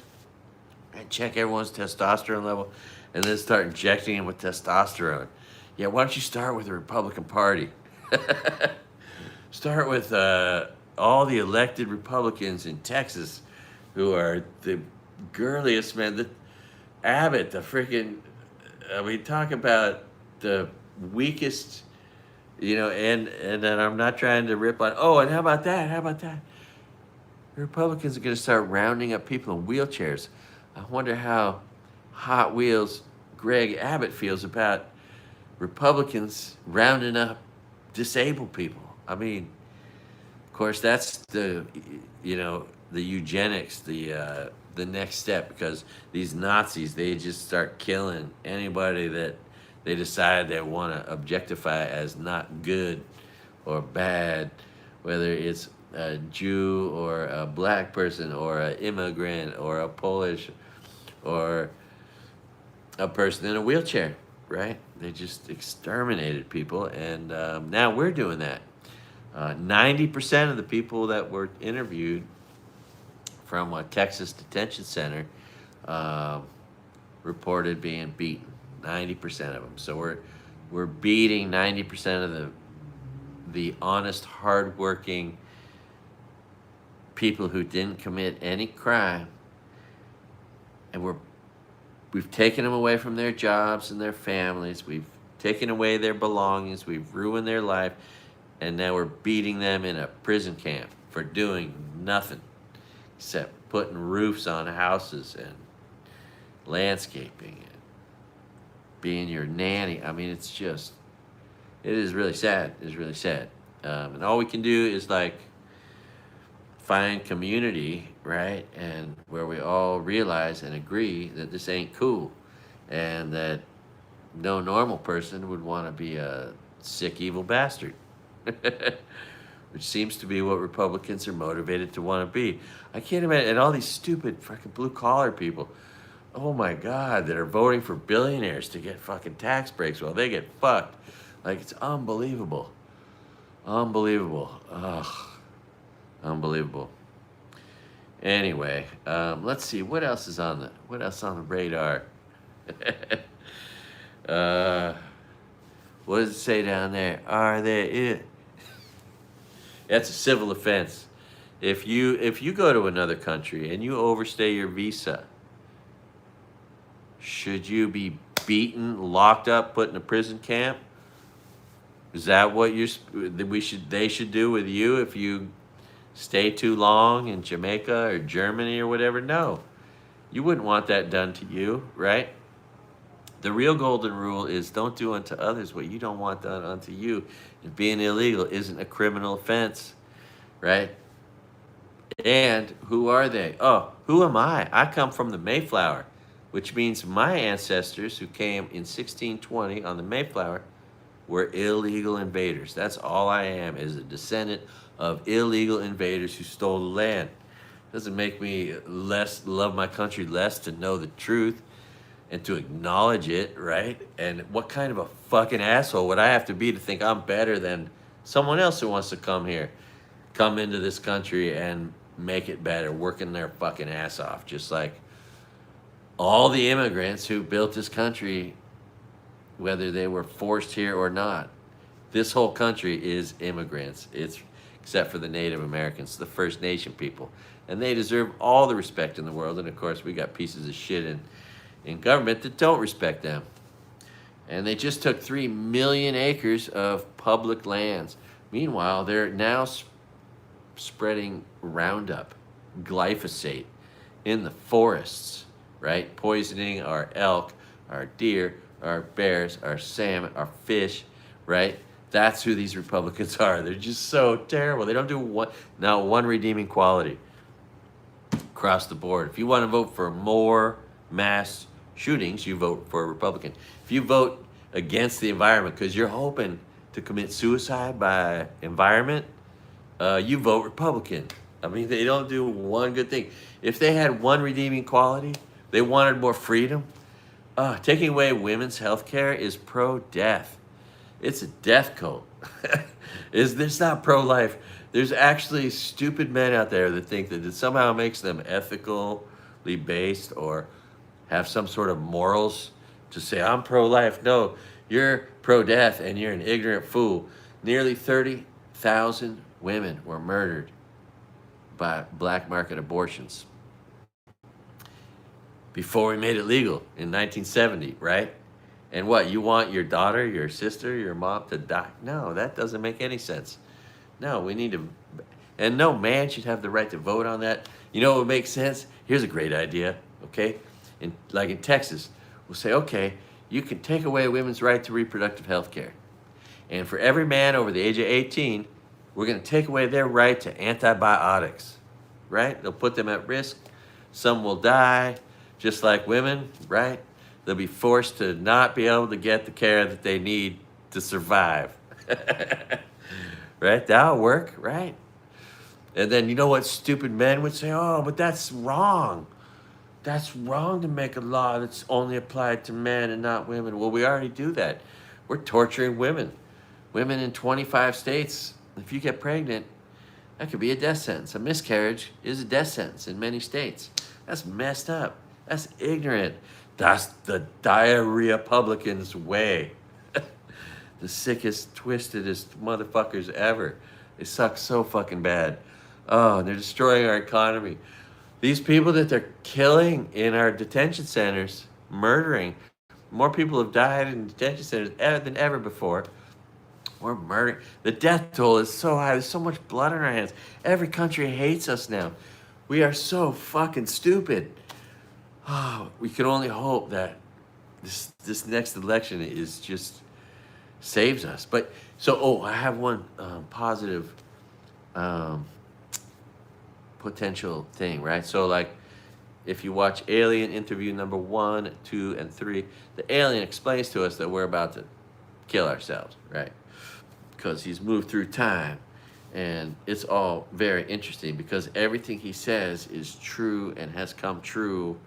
and check everyone's testosterone level, and then start injecting them with testosterone. Yeah, why don't you start with the Republican Party? Start with all the elected Republicans in Texas, who are the girliest men. The Abbott, the freaking, we talk about the weakest, you know, and then I'm not trying to rip on, and how about that? The Republicans are going to start rounding up people in wheelchairs. I wonder how Hot Wheels Greg Abbott feels about Republicans rounding up disabled people. I mean, of course, that's the eugenics, the next step, because these Nazis, they just start killing anybody that they decide they want to objectify as not good or bad, whether it's a Jew or a black person or an immigrant or a Polish or a person in a wheelchair, right? They just exterminated people, and now we're doing that. 90% of the people that were interviewed from a Texas detention center reported being beaten. 90% of them. So we're beating 90% of the honest, hardworking people who didn't commit any crime, and we've taken them away from their jobs and their families. We've taken away their belongings. We've ruined their life. And now we're beating them in a prison camp for doing nothing except putting roofs on houses and landscaping and being your nanny. I mean, it is really sad. It's really sad. And all we can do is like find community, right? And where we all realize and agree that this ain't cool, and that no normal person would want to be a sick, evil bastard. Which seems to be what Republicans are motivated to want to be. I can't imagine, and all these stupid fucking blue-collar people, oh my God, that are voting for billionaires to get fucking tax breaks while they get fucked. Like, it's unbelievable. Unbelievable. Ugh. Unbelievable. Anyway, let's see, what else is on the radar? What does it say down there? Are they it? That's a civil offense. If you go to another country and you overstay your visa, should you be beaten, locked up, put in a prison camp? Is that what they should do with you if you stay too long in Jamaica or Germany or whatever? No, you wouldn't want that done to you, right? The real golden rule is don't do unto others what you don't want done unto you. And being illegal isn't a criminal offense, right? And who are they? Oh, who am I? I come from the Mayflower, which means my ancestors who came in 1620 on the Mayflower were illegal invaders. That's all I am, is a descendant of illegal invaders who stole the land. Doesn't make me love my country less to know the truth and to acknowledge it, right? And what kind of a fucking asshole would I have to be to think I'm better than someone else who wants to come into this country and make it better, working their fucking ass off, just like all the immigrants who built this country, whether they were forced here or not. This whole country is immigrants. It's except for the Native Americans, the First Nation people. And they deserve all the respect in the world. And of course, we got pieces of shit in government that don't respect them. And they just took 3 million acres of public lands. Meanwhile, they're now spreading Roundup, glyphosate in the forests, right? Poisoning our elk, our deer, our bears, our salmon, our fish, right? That's who these Republicans are. They're just so terrible. They don't do not one redeeming quality across the board. If you want to vote for more mass shootings, you vote for a Republican. If you vote against the environment because you're hoping to commit suicide by environment, you vote Republican. I mean, they don't do one good thing. If they had one redeeming quality, they wanted more freedom. Taking away women's health care is pro-death. It's a death cult. It's not pro-life. There's actually stupid men out there that think that it somehow makes them ethically based or have some sort of morals to say, I'm pro-life. No, you're pro-death and you're an ignorant fool. Nearly 30,000 women were murdered by black market abortions before we made it legal in 1970, right? And what, you want your daughter, your sister, your mom to die? No, that doesn't make any sense. No, we need to, and no man should have the right to vote on that. You know what would make sense? Here's a great idea, okay? Like in Texas, we'll say, okay, you can take away women's right to reproductive health care. And for every man over the age of 18, we're gonna take away their right to antibiotics, right? They'll put them at risk. Some will die, just like women, right? They'll be forced to not be able to get the care that they need to survive. Right? That'll work, right? And then you know what stupid men would say? Oh, but that's wrong. That's wrong to make a law that's only applied to men and not women. Well, we already do that. We're torturing women. Women in 25 states, if you get pregnant, that could be a death sentence. A miscarriage is a death sentence in many states. That's messed up. That's ignorant. That's the DIARRHEAPUBLICANS way. The sickest, twistedest motherfuckers ever. They suck so fucking bad. Oh, and they're destroying our economy. These people that they're killing in our detention centers, murdering. More people have died in detention centers than ever before. We're murdering. The death toll is so high. There's so much blood on our hands. Every country hates us now. We are so fucking stupid. Oh, we can only hope that this next election is just saves us. But so, I have one positive potential thing, right? So like, if you watch Alien interview number 1, 2, and 3, the alien explains to us that we're about to kill ourselves, right? Because he's moved through time. And it's all very interesting because everything he says is true and has come true.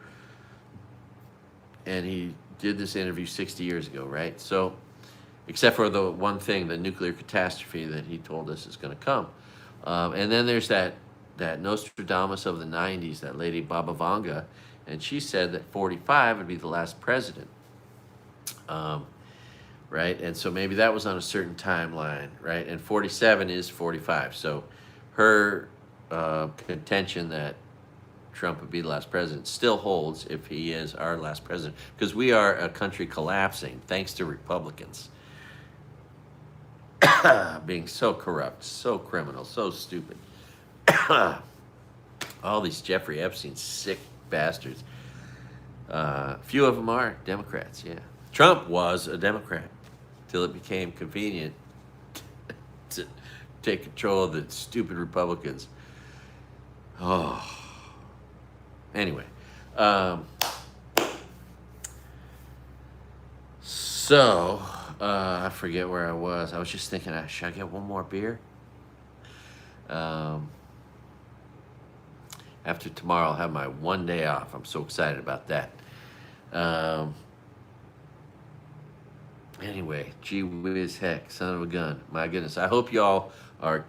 And he did this interview 60 years ago, right? So, except for the one thing, the nuclear catastrophe that he told us is going to come. And then there's that Nostradamus of the 90s, that lady Baba Vanga, and she said that 45 would be the last president. Right? And so maybe that was on a certain timeline, right? And 47 is 45. So her contention that Trump would be the last president still holds if he is our last president, because we are a country collapsing thanks to Republicans. being so corrupt, so criminal, so stupid. All these Jeffrey Epstein sick bastards. Few of them are Democrats, yeah. Trump was a Democrat till it became convenient to take control of the stupid Republicans. Oh. Anyway. So, I forget where I was. I was just thinking, should I get one more beer? After tomorrow, I'll have my one day off. I'm so excited about that. Anyway, gee whiz heck, son of a gun. My goodness. I hope y'all are.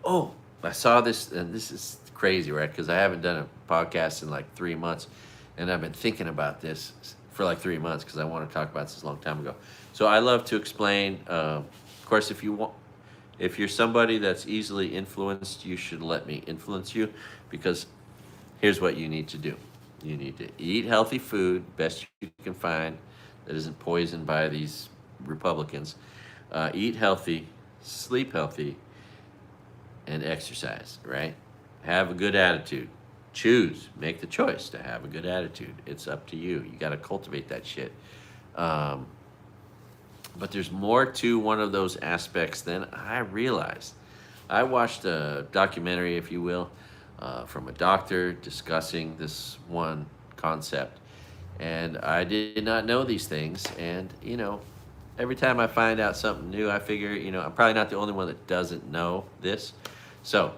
Oh, I saw this, and this is crazy, right? Because I haven't done a podcast in like 3 months, and I've been thinking about this for like 3 months because I want to talk about this a long time ago. So I love to explain. Of course, if you're somebody that's easily influenced, you should let me influence you, because here's what you need to do. You need to eat healthy food, best you can find, that isn't poisoned by these Republicans. Eat healthy, sleep healthy, and exercise, right? Have a good attitude. Make the choice to have a good attitude. It's up to you. You got to cultivate that shit. But there's more to one of those aspects than I realized. I watched a documentary, if you will, from a doctor discussing this one concept. And I did not know these things. And, every time I find out something new, I figure, I'm probably not the only one that doesn't know this. So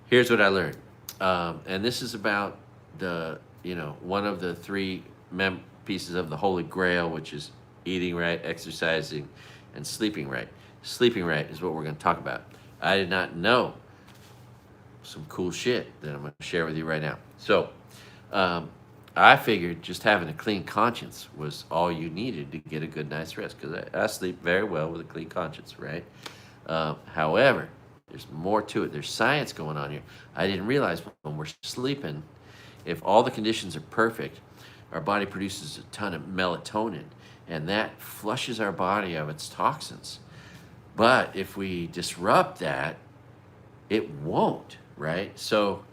here's what I learned. And this is about one of the three pieces of the Holy Grail, which is eating right, exercising, and sleeping right. Sleeping right is what we're going to talk about. I did not know some cool shit that I'm going to share with you right now. So, I figured just having a clean conscience was all you needed to get a good night's rest, because I sleep very well with a clean conscience, right? However, there's more to it. There's science going on here. I didn't realize when we're sleeping, if all the conditions are perfect, our body produces a ton of melatonin, and that flushes our body of its toxins. But if we disrupt that, it won't, right? So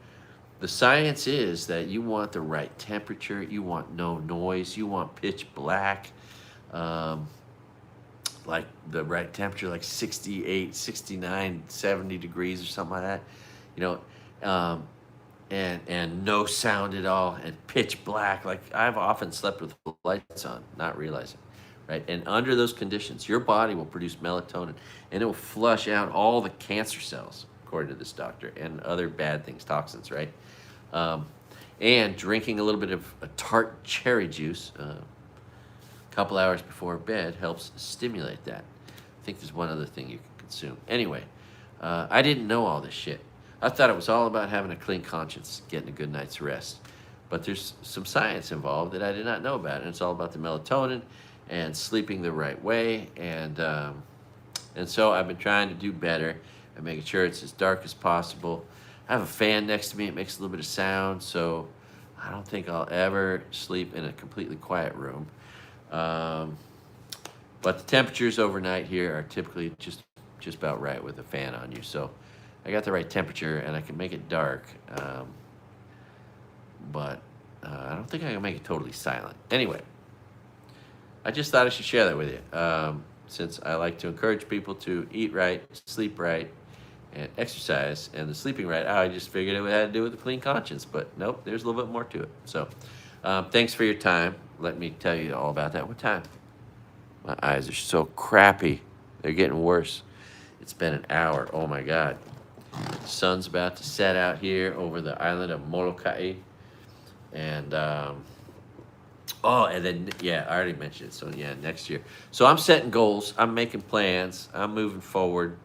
the science is that you want the right temperature, you want no noise, you want pitch black, like the right temperature, like 68, 69, 70 degrees or something like that, and no sound at all, and pitch black. Like, I've often slept with lights on, not realizing, right? And under those conditions, your body will produce melatonin, and it will flush out all the cancer cells, according to this doctor, and other bad things, toxins, right? And drinking a little bit of a tart cherry juice a couple hours before bed helps stimulate that. I think there's one other thing you can consume. Anyway, I didn't know all this shit. I thought it was all about having a clean conscience, getting a good night's rest. But there's some science involved that I did not know about, and it's all about the melatonin and sleeping the right way. And so I've been trying to do better and making sure it's as dark as possible. I have a fan next to me. It makes a little bit of sound, so I don't think I'll ever sleep in a completely quiet room. But the temperatures overnight here are typically just about right with a fan on you. So I got the right temperature, and I can make it dark. But I don't think I can make it totally silent. Anyway, I just thought I should share that with you. Since I like to encourage people to eat right, sleep right, and exercise, and the sleeping right, I just figured it had to do with a clean conscience. But nope, there's a little bit more to it. So thanks for your time. Let me tell you all about that. What time? My eyes are so crappy. They're getting worse. It's been an hour. Oh my God. The sun's about to set out here over the island of Molokai. And, and then, I already mentioned it. So, next year. So I'm setting goals. I'm making plans. I'm moving forward.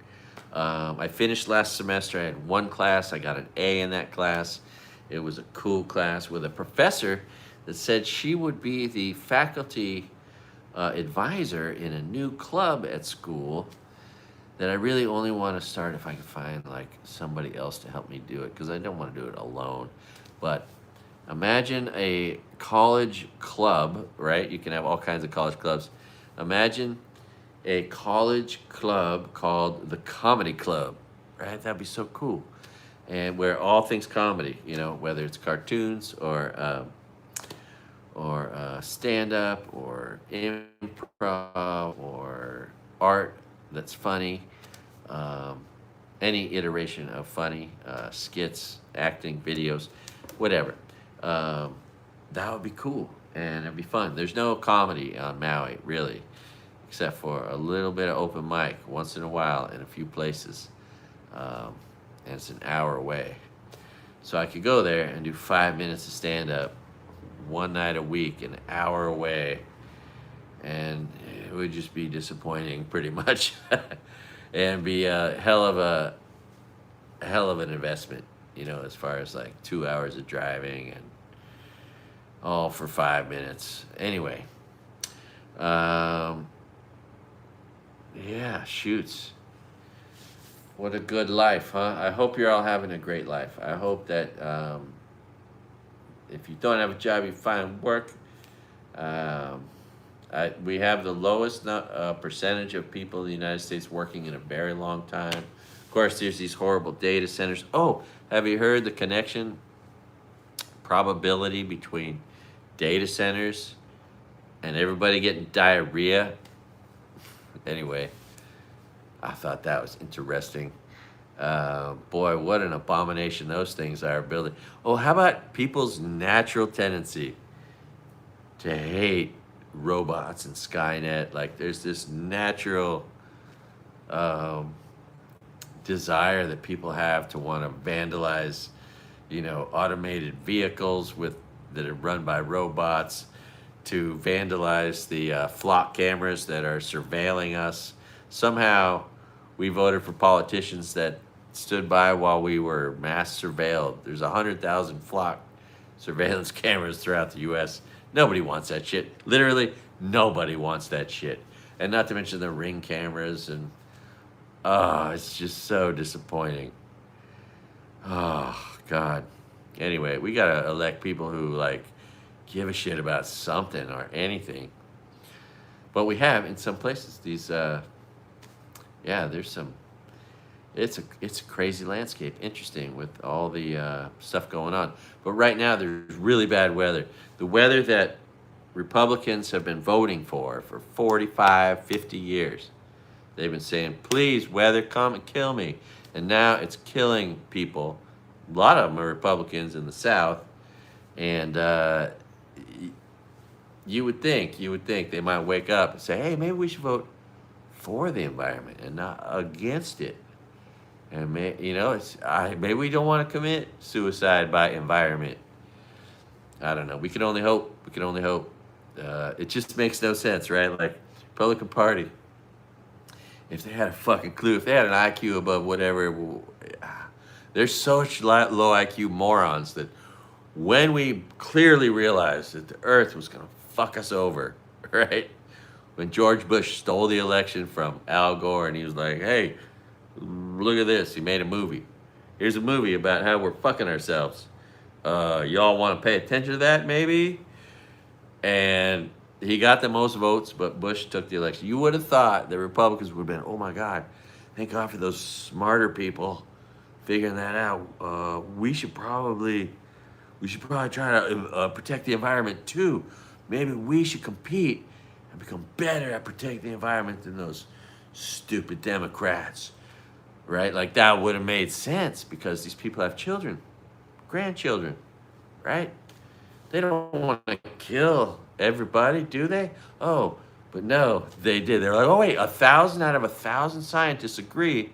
I finished last semester. I had one class. I got an A in that class. It was a cool class with a professor that said she would be the faculty advisor in a new club at school that I really only want to start if I can find like somebody else to help me do it, because I don't want to do it alone. But imagine a college club, right? You can have all kinds of college clubs. Imagine a college club called the Comedy Club, right? That'd be so cool. And where all things comedy, you know, whether it's cartoons or stand up or improv or art that's funny, um, any iteration of funny, skits, acting, videos, whatever. Um, that would be cool and it'd be fun. There's no comedy on Maui, really, except for a little bit of open mic once in a while in a few places. Um, and it's an hour away. So I could go there and do 5 minutes of stand up one night a week, an hour away, and it would just be disappointing pretty much and be a hell of an investment, you know, as far as like 2 hours of driving and all for 5 minutes. Anyway, yeah, shoots. What a good life, huh? I hope you're all having a great life. I hope that if you don't have a job, you find work. We have the lowest percentage of people in the United States working in a very long time. Of course, there's these horrible data centers. Oh, have you heard the connection probability between data centers and everybody getting diarrhea? Anyway, I thought that was interesting. Boy, what an abomination those things are building. Oh, how about people's natural tendency to hate robots and Skynet? Like, there's this natural desire that people have to want to vandalize, you know, automated vehicles that are run by robots, to vandalize the flock cameras that are surveilling us. Somehow, we voted for politicians that stood by while we were mass surveilled. There's 100,000 flock surveillance cameras throughout the U.S. Nobody wants that shit. Literally, nobody wants that shit. And not to mention the Ring cameras, and it's just so disappointing. Oh, God. Anyway, we gotta elect people who, like, give a shit about something or anything. But we have in some places these, there's some, it's a crazy landscape, interesting with all the stuff going on. But right now there's really bad weather. The weather that Republicans have been voting for 45, 50 years. They've been saying, please, weather, come and kill me. And now it's killing people. A lot of them are Republicans in the South. And you would think they might wake up and say, hey, maybe we should vote for the environment and not against it. And maybe we don't want to commit suicide by environment. I don't know. We can only hope. It just makes no sense, right? Like, Republican Party, if they had a fucking clue, if they had an IQ above whatever, there's such low IQ morons that when we clearly realized that the earth was going to fuck us over, right? When George Bush stole the election from Al Gore and he was like, hey, look at this. He made a movie. Here's a movie about how we're fucking ourselves. Y'all want to pay attention to that, maybe? And he got the most votes, but Bush took the election. You would have thought the Republicans would have been, oh my God, thank God for those smarter people figuring that out. We should probably try to protect the environment too. Maybe we should compete and become better at protecting the environment than those stupid Democrats, right? Like, that would have made sense because these people have children, grandchildren, right? They don't want to kill everybody, do they? Oh, but no, they did. They're like, oh wait, 1,000 out of 1,000 scientists agree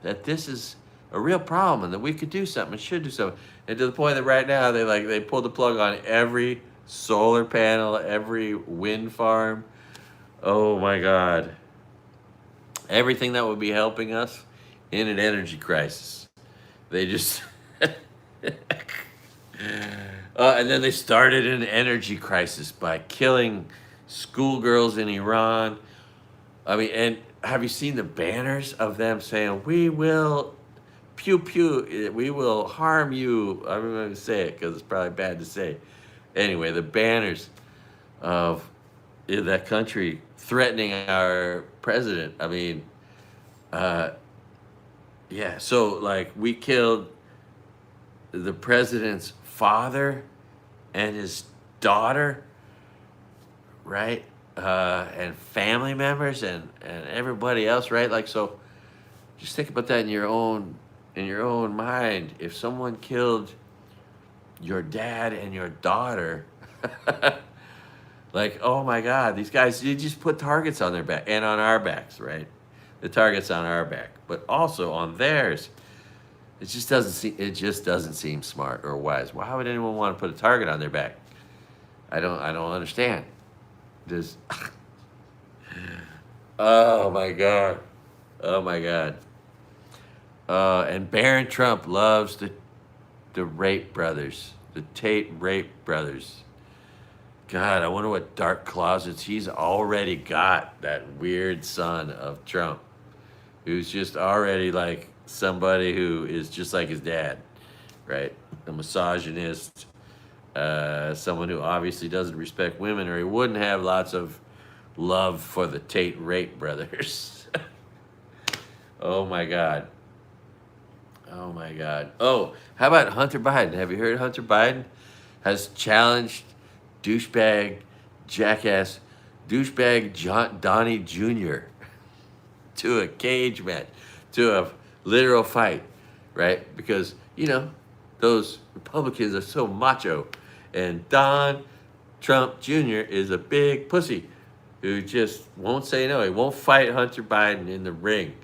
that this is a real problem and that we could do something and should do something. And to the point that right now they pulled the plug on every solar panel, every wind farm. Oh my God. Everything that would be helping us in an energy crisis. They just and then they started an energy crisis by killing schoolgirls in Iran. I mean, and have you seen the banners of them saying, we will pew pew, we will harm you? I'm not going to say it because it's probably bad to say. Anyway, the banners of in that country threatening our president. I mean, uh, yeah. So like we killed the president's father and his daughter, right? And family members and everybody else, right? Like so. Just think about that in your own mind. If someone killed your dad and your daughter, like, oh my God, these guys, you just put targets on their back and on our backs, right? The targets on our back, but also on theirs. It just doesn't seem smart or wise. Why would anyone want to put a target on their back? I don't understand. This Oh my God. Oh my God. And Barron Trump loves the Rape brothers, the Tate Rape brothers. God, I wonder what dark closets he's already got. That weird son of Trump, who's just already like somebody who is just like his dad, right? A misogynist, someone who obviously doesn't respect women, or he wouldn't have lots of love for the Tate Rape brothers. Oh my God. Oh my God. Oh, how about Hunter Biden? Have you heard Hunter Biden has challenged douchebag, jackass, Donnie Jr. to a cage match, to a literal fight, right? Because, you know, those Republicans are so macho. And Don Trump Jr. is a big pussy who just won't say no. He won't fight Hunter Biden in the ring.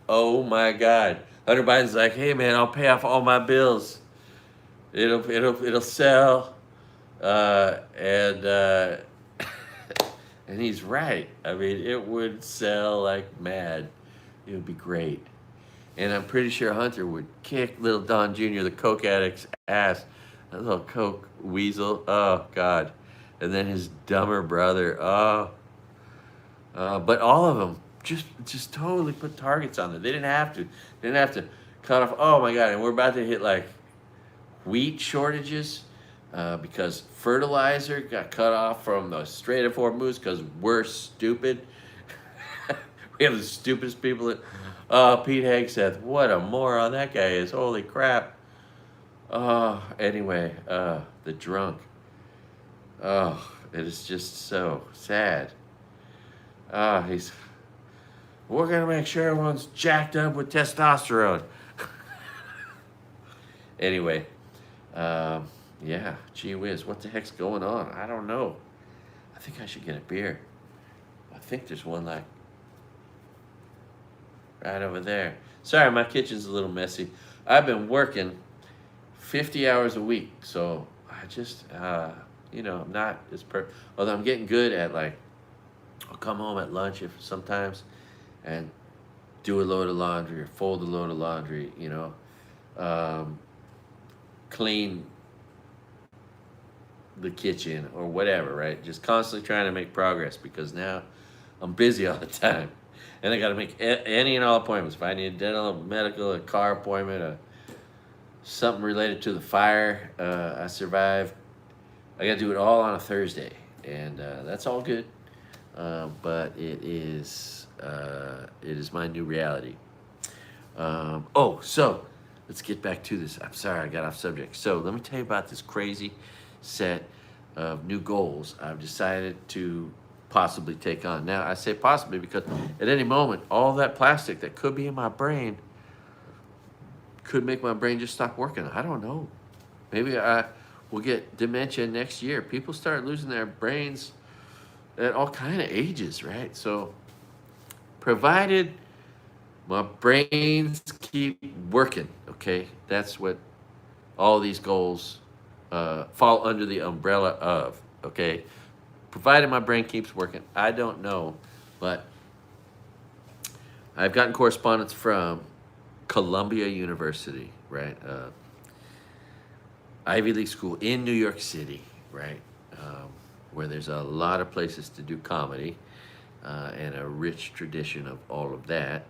Oh my God. Hunter Biden's like, hey man, I'll pay off all my bills. It'll sell. And and he's right. I mean, it would sell like mad. It would be great. And I'm pretty sure Hunter would kick little Don Jr., the coke addict's ass. That little coke weasel. Oh God. And then his dumber brother. Oh. But all of them just totally put targets on them. They didn't have to. They didn't have to cut off. Oh my God. And we're about to hit like wheat shortages because fertilizer got cut off from the Strait of Hormuz because we're stupid. We have the stupidest people. Pete Hegseth, what a moron that guy is. Holy crap. Anyway, the drunk. Oh, it is just so sad. We're going to make sure everyone's jacked up with testosterone. Anyway, yeah, gee whiz, what the heck's going on? I don't know. I think I should get a beer. I think there's one like right over there. Sorry, my kitchen's a little messy. I've been working 50 hours a week, so I just, I'm not as although I'm getting good at like, I'll come home at lunch sometimes and do a load of laundry or fold a load of laundry, clean the kitchen or whatever, right? Just constantly trying to make progress because now I'm busy all the time. And I got to make any and all appointments. If I need a dental, a medical, a car appointment, something related to the fire I survived, I got to do it all on a Thursday. And that's all good. But it is my new reality. So let's get back to this. I'm sorry I got off subject. So let me tell you about this crazy set of new goals I've decided to possibly take on. Now I say possibly because at any moment all that plastic that could be in my brain could make my brain just stop working. I don't know. Maybe I will get dementia next year. People start losing their brains at all kind of ages, right? So provided my brains keep working, okay? That's what all these goals fall under the umbrella of, okay? Provided my brain keeps working. I don't know, but I've gotten correspondence from Columbia University, right? Ivy League school in New York City, right? Where there's a lot of places to do comedy and a rich tradition of all of that.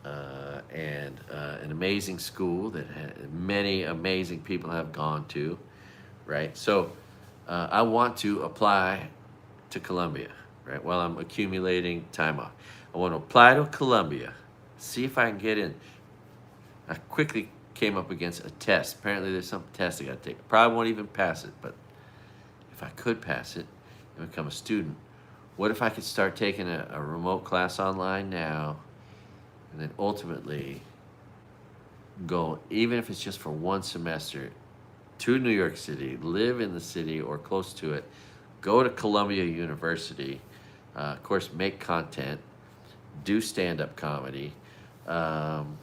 And an amazing school that many amazing people have gone to, right? So I want to apply to Columbia, right? While I'm accumulating time off. I want to apply to Columbia, see if I can get in. I quickly came up against a test. Apparently there's some test I got to take. Probably won't even pass it, but if I could pass it and become a student, what if I could start taking a remote class online now, and then ultimately go, even if it's just for one semester, to New York City, live in the city or close to it, go to Columbia University, of course, make content, do stand-up comedy, and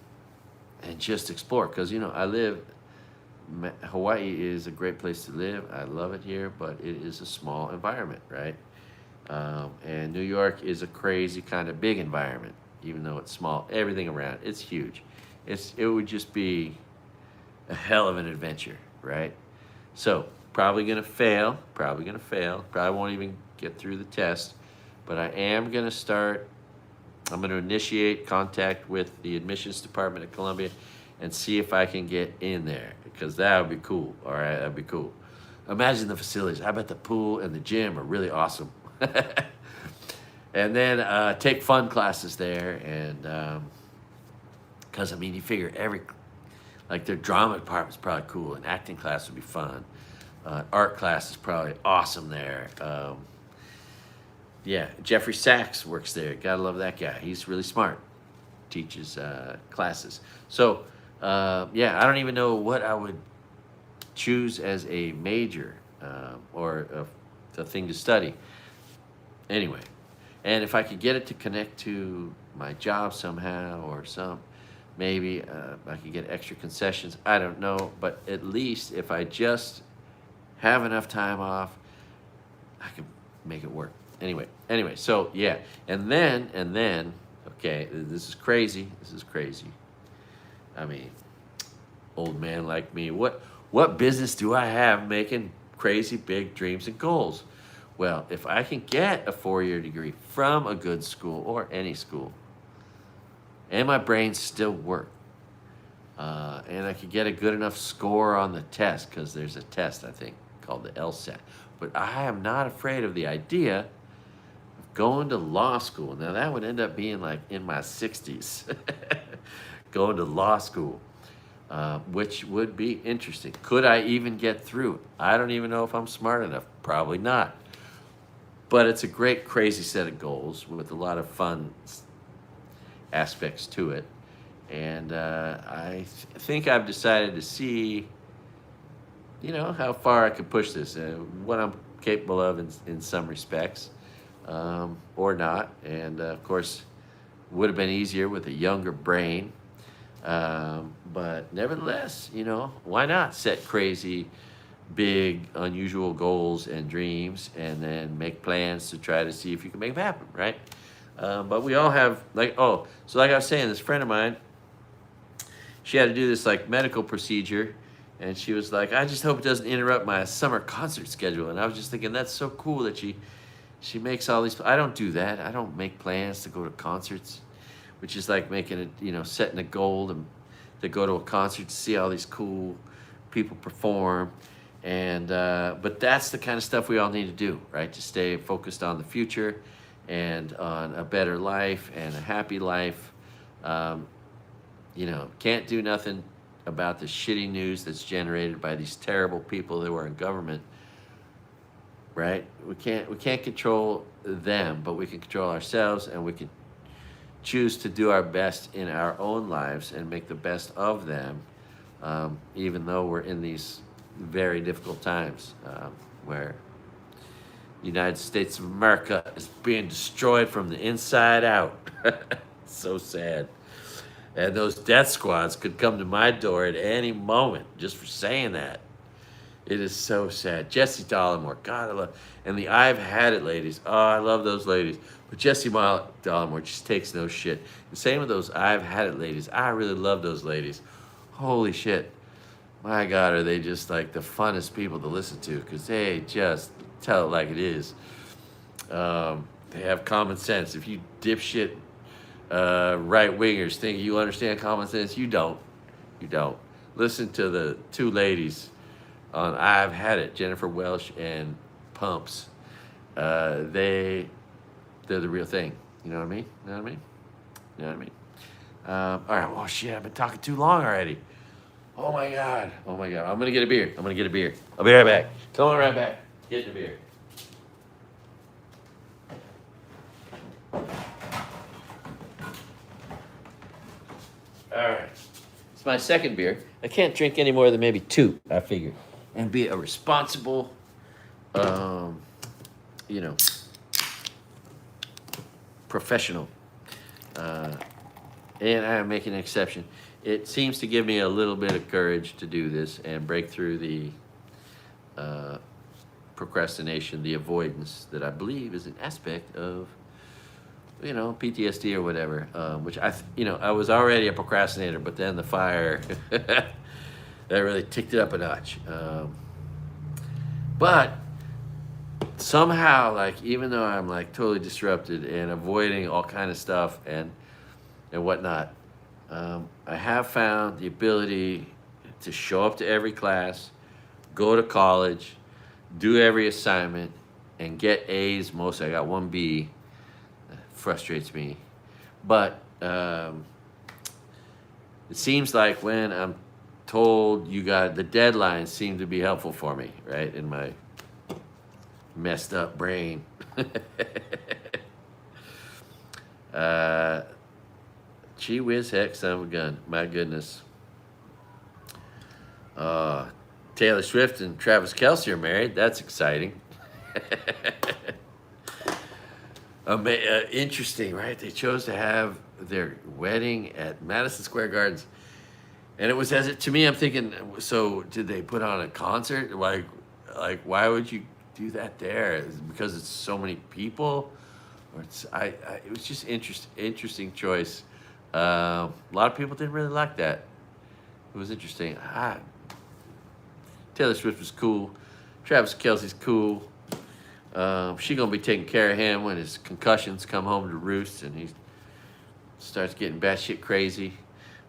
just explore. Because, you know, Hawaii is a great place to live. I love it here, but it is a small environment, right? And New York is a crazy kind of big environment, even though it's small. Everything around it's huge. It would just be a hell of an adventure, right? So probably gonna fail. Probably won't even get through the test. But I am gonna start. I'm going to initiate contact with the admissions department at Columbia and see if I can get in there, because that would be cool. All right, that'd be cool. Imagine the facilities. I bet the pool and the gym are really awesome. And then take fun classes there, and because I mean, you figure like their drama department's probably cool, and acting class would be fun. Art class is probably awesome there. Yeah, Jeffrey Sachs works there. Gotta love that guy. He's really smart. Teaches classes. So, yeah, I don't even know what I would choose as a major or the thing to study. Anyway, and if I could get it to connect to my job somehow, or maybe I could get extra concessions. I don't know, but at least if I just have enough time off, I can make it work. Anyway, so yeah, and then, okay, this is crazy. I mean, old man like me, what business do I have making crazy big dreams and goals? Well, if I can get a 4-year degree from a good school or any school, and my brain still work, and I could get a good enough score on the test, because there's a test, I think, called the LSAT. But I am not afraid of the idea going to law school. Now that would end up being like in my 60s, going to law school, which would be interesting. Could I even get through it? I don't even know if I'm smart enough. Probably not. But it's a great, crazy set of goals with a lot of fun aspects to it. And I think I've decided to see, you know, how far I could push this, what I'm capable of in some respects. Or not, and of course would have been easier with a younger brain, but nevertheless, you know, why not set crazy big unusual goals and dreams, and then make plans to try to see if you can make them happen, right? But we all have, like, so like I was saying, this friend of mine, she had to do this like medical procedure, and she was like, I just hope it doesn't interrupt my summer concert schedule. And I was just thinking, that's so cool that she makes all these. I don't do that. I don't make plans to go to concerts, which is like making it, you know, setting a goal to go to a concert to see all these cool people perform. And but that's the kind of stuff we all need to do, right? To stay focused on the future and on a better life and a happy life. You know, can't do nothing about the shitty news that's generated by these terrible people who are in government. Right? We can't control them, but we can control ourselves, and we can choose to do our best in our own lives and make the best of them, even though we're in these very difficult times where the United States of America is being destroyed from the inside out. So sad. And those death squads could come to my door at any moment just for saying that. It is so sad. Jessie Dollimore, God, I love, and the I've Had It ladies. Oh, I love those ladies. But Jessie Dollimore just takes no shit. The same with those I've Had It ladies. I really love those ladies. Holy shit. My God, are they just like the funnest people to listen to, because they just tell it like it is. They have common sense. If you dipshit right-wingers think you understand common sense, you don't. You don't. Listen to the two ladies on I've Had It, Jennifer Welsh and Pumps. they're the real thing. You know what I mean? You know what I mean? You know what I mean? All right. Well, shit, I've been talking too long already. Oh my god. Oh my god. I'm gonna get a beer. I'm gonna get a beer. I'll be right back. Come on right back. Get the beer. All right. It's my second beer. I can't drink any more than maybe 2, I figure. And be a responsible, you know, professional. And I make an exception. It seems to give me a little bit of courage to do this and break through the procrastination, the avoidance that I believe is an aspect of, you know, PTSD or whatever, which I was already a procrastinator, but then the fire, that really ticked it up a notch. But somehow, like, even though I'm like totally disrupted and avoiding all kind of stuff and whatnot, I have found the ability to show up to every class, go to college, do every assignment, and get A's. Mostly, I got 1 B. That frustrates me, but it seems like when I'm told the deadlines seem to be helpful for me, right, in my messed up brain. Gee whiz heck, son of a gun. My goodness. Taylor Swift and Travis Kelce are married. That's exciting. Interesting, right? They chose to have their wedding at Madison Square Gardens. And it was to me, I'm thinking, so did they put on a concert? Like why would you do that there? Is it because it's so many people? Or it was just interesting choice. A lot of people didn't really like that. It was interesting. Taylor Swift was cool. Travis Kelce's cool. She gonna be taking care of him when his concussions come home to roost and he starts getting batshit crazy.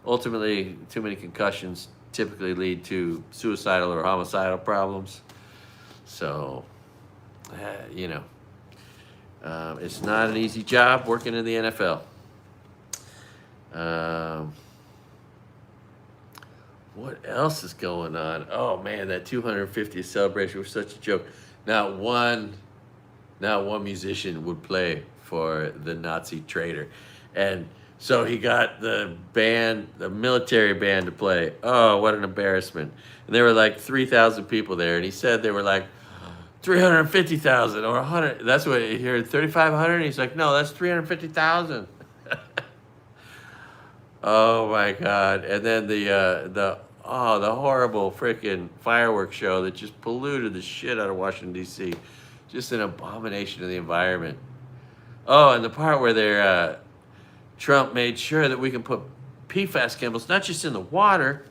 Ultimately, too many concussions typically lead to suicidal or homicidal problems. So, it's not an easy job working in the NFL. What else is going on? Oh man, that 250th celebration was such a joke. Not one musician would play for the Nazi traitor. And so he got the military band to play. Oh, what an embarrassment. And there were like 3,000 people there. And he said there were like 350,000 or 100. That's what he heard, 3,500. And he's like, no, that's 350,000. Oh my God. And then the horrible freaking fireworks show that just polluted the shit out of Washington, D.C. Just an abomination of the environment. Oh, and the part where Trump made sure that we can put PFAS chemicals, not just in the water,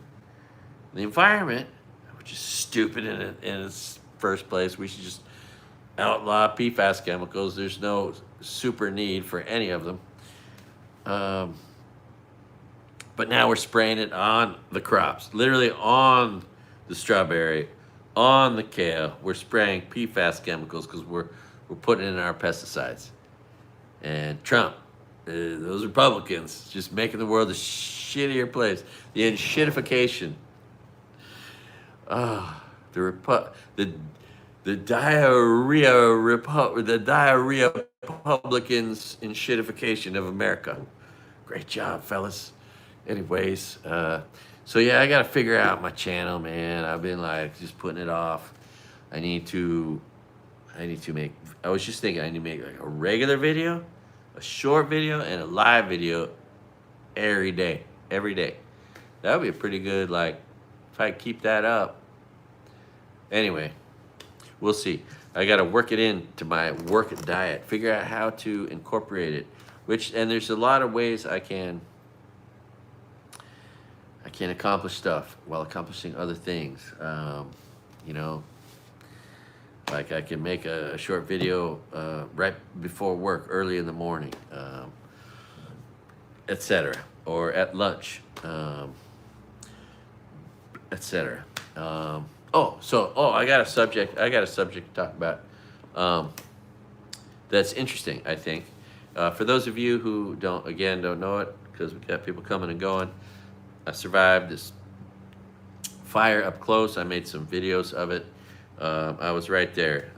the environment, which is stupid in its first place. We should just outlaw PFAS chemicals. There's no super need for any of them. But now we're spraying it on the crops, literally on the strawberry, on the kale. We're spraying PFAS chemicals because we're putting it in our pesticides. And Trump, those Republicans, just making the world a shittier place. The enshittification. The diarrhea Republicans enshittification of America. Great job, fellas. Anyways, so yeah, I gotta figure out my channel, man. I've been like just putting it off. I need to make. I was just thinking I need to make like a regular video, a short video, and a live video every day. That would be a pretty good, like, if I keep that up. Anyway, we'll see. I gotta work it into my work diet. Figure out how to incorporate it. And there's a lot of ways I can accomplish stuff while accomplishing other things. Like I can make a short video right before work, early in the morning, etc., or at lunch, etc. I got a subject to talk about. that's interesting, I think. For those of you who don't know it, because we've got people coming and going, I survived this fire up close. I made some videos of it. I was right there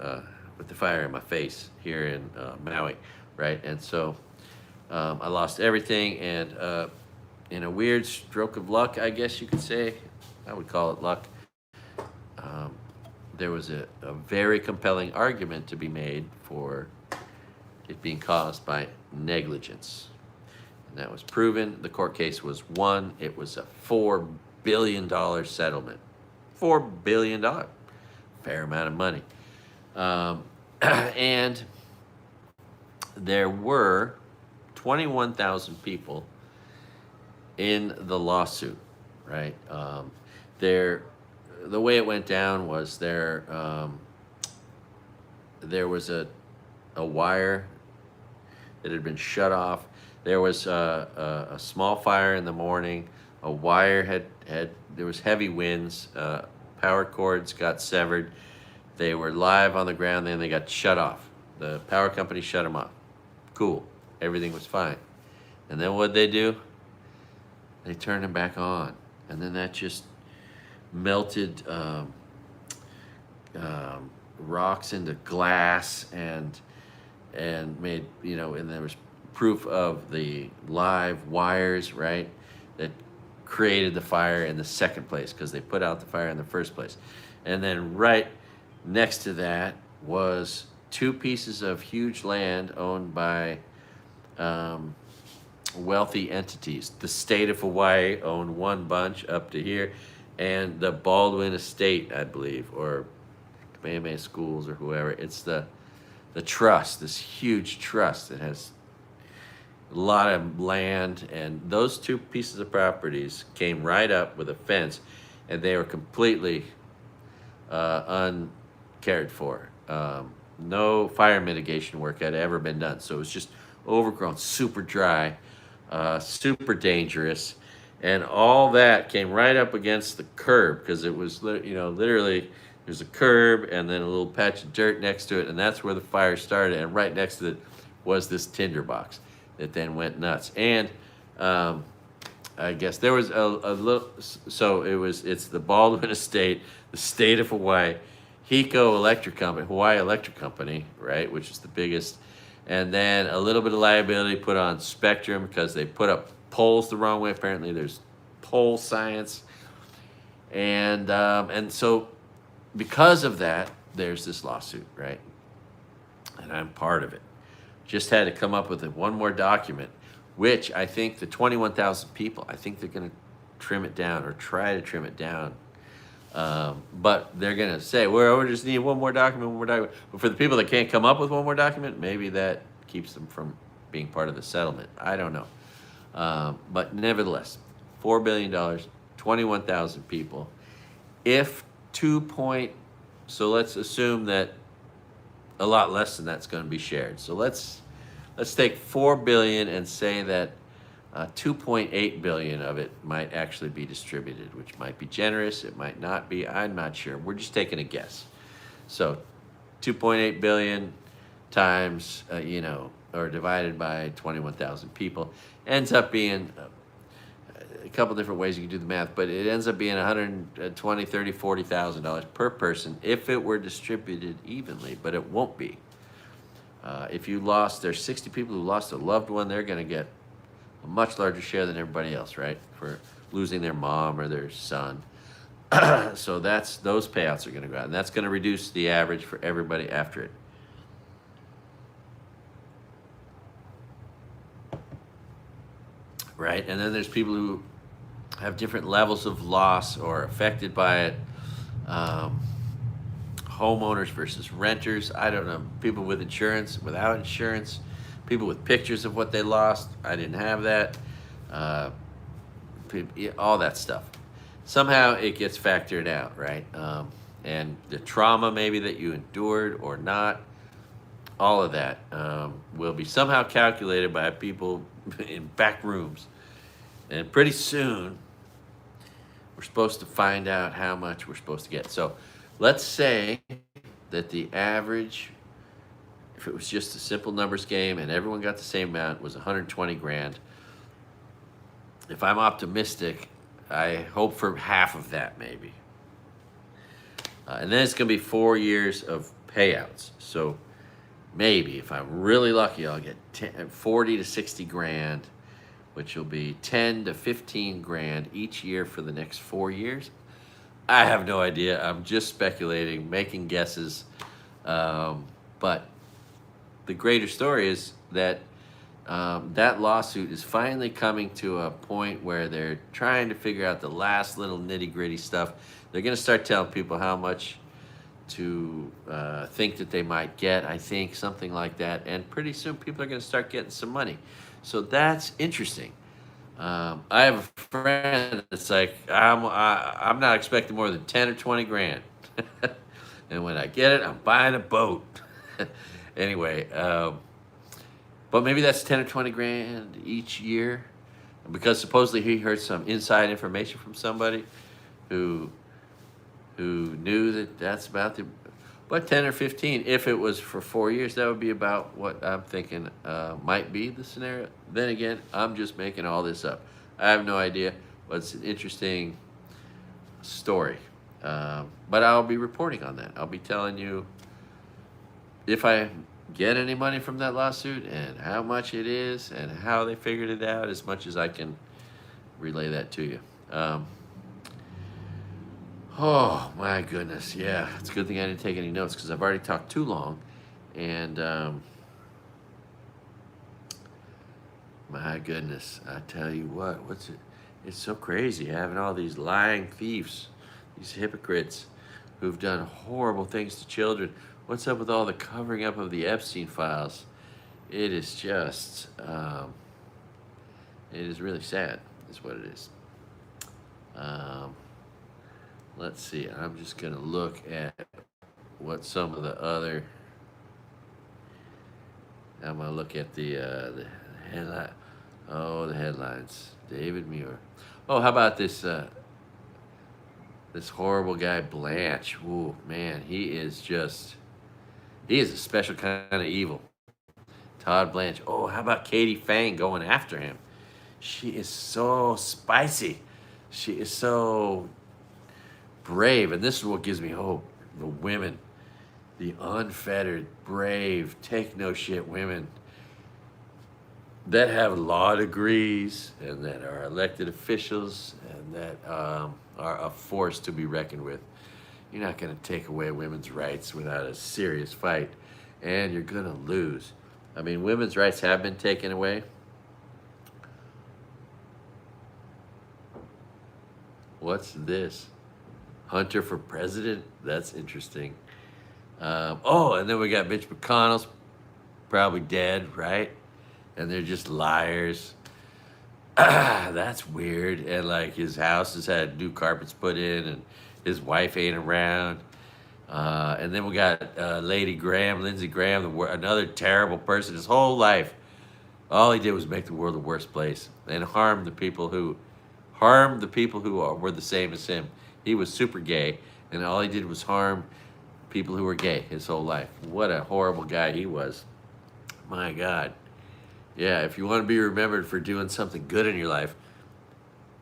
with the fire in my face here in Maui, right? And so I lost everything, and in a weird stroke of luck, I guess you could say, I would call it luck, there was a very compelling argument to be made for it being caused by negligence. And that was proven. The court case was won. It was a $4 billion settlement. $4 billion. Fair amount of money. And there were 21,000 people in the lawsuit, right? The way it went down was there was a wire that had been shut off. There was a small fire in the morning. A wire there was heavy winds. Power cords got severed. They were live on the ground, then they got shut off. The power company shut them off. Cool. Everything was fine. And then what'd they do? They turned them back on. And then that just melted rocks into glass and made, and there was proof of the live wires, right, that created the fire in the second place, because they put out the fire in the first place. And then right next to that was 2 pieces of huge land owned by wealthy entities. The state of Hawaii owned one bunch up to here, and the Baldwin estate, I believe, or Kamehameha Schools or whoever. It's the trust, this huge trust that has a lot of land, and those 2 pieces of properties came right up with a fence, and they were completely uncared for. No fire mitigation work had ever been done, so it was just overgrown, super dry, super dangerous, and all that came right up against the curb, because it was, literally there's a curb and then a little patch of dirt next to it, and that's where the fire started. And right next to it was this tinderbox that then went nuts. And I guess there was a little, so it's the Baldwin estate, the state of Hawaii, Hiko Electric Company, Hawaii Electric Company, right, which is the biggest, and then a little bit of liability put on Spectrum because they put up poles the wrong way. Apparently there's pole science, and so because of that, there's this lawsuit, right? And I'm part of it. Just had to come up with one more document, which I think the 21,000 people, I think they're going to trim it down or try to trim it down. But they're going to say, well, we just need one more document. But for the people that can't come up with one more document, maybe that keeps them from being part of the settlement. I don't know. But nevertheless, $4 billion, 21,000 people. So let's assume that a lot less than that's going to be shared. So let's take 4 billion and say that 2.8 billion of it might actually be distributed, which might be generous, it might not be, I'm not sure. We're just taking a guess. So 2.8 billion times, or divided by 21,000 people ends up being a couple different ways you can do the math, but it ends up being $120,000, $30,000, $40,000 per person if it were distributed evenly, but it won't be. If there's 60 people who lost a loved one, they're going to get a much larger share than everybody else, right? For losing their mom or their son. So those payouts are going to go out, and that's going to reduce the average for everybody after it. Right, and then there's people who have different levels of loss or affected by it. Homeowners versus renters. I don't know. People with insurance, without insurance. People with pictures of what they lost. I didn't have that. All that stuff. Somehow it gets factored out, right? And the trauma maybe that you endured or not, all of that will be somehow calculated by people in back rooms. And pretty soon, we're supposed to find out how much we're supposed to get. So let's say that the average if it was just a simple numbers game and everyone got the same amount, it was 120 grand. If I'm optimistic, I hope for half of that maybe. And then it's going to be 4 years of payouts. So maybe if I'm really lucky, I'll get 40 to 60 grand, which will be 10 to 15 grand each year for the next 4 years. I have no idea. I'm just speculating, making guesses. But the greater story is that that lawsuit is finally coming to a point where they're trying to figure out the last little nitty-gritty stuff. They're going to start telling people how much to think that they might get, I think, something like that. And pretty soon people are going to start getting some money. So that's interesting. I have a friend that's like, I'm not expecting more than 10 or 20 grand. And when I get it, I'm buying a boat. Anyway, but maybe that's 10 or 20 grand each year, because supposedly he heard some inside information from somebody who knew that that's about the, but 10 or 15, if it was for 4 years, that would be about what I'm thinking might be the scenario. Then again, I'm just making all this up. I have no idea, but it's an interesting story. But I'll be reporting on that. I'll be telling you if I get any money from that lawsuit and how much it is and how they figured it out, as much as I can relay that to you. Oh my goodness, yeah, it's a good thing I didn't take any notes, because I've already talked too long. And my goodness, I tell you what, it's so crazy having all these lying thieves, these hypocrites who've done horrible things to children. What's up with all the covering up of the Epstein files? It is just, it is really sad, is what it is. Let's see, I'm just going to look at what some of the other, I'm going to look at the headline. Oh, the headlines. David Muir. Oh, how about this, this horrible guy, Blanche. Ooh, man, he is a special kind of evil. Todd Blanche. Oh, how about Katie Fang going after him? She is so spicy. She is so brave. And this is what gives me hope. The women. The unfettered, brave, take no shit women that have law degrees and that are elected officials and that are a force to be reckoned with. You're not going to take away women's rights without a serious fight, and you're going to lose. I mean, women's rights have been taken away. What's this? Hunter for president? That's interesting. Oh, and then we got Mitch McConnell's probably dead, right? And they're just liars. That's weird. And like his house has had new carpets put in, and his wife ain't around. And then we got Lady Graham, Lindsey Graham, another terrible person. His whole life, all he did was make the world a worse place and harm the people who were the same as him. He was super gay, and all he did was harm people who were gay his whole life. What a horrible guy he was. My God. Yeah, if you want to be remembered for doing something good in your life,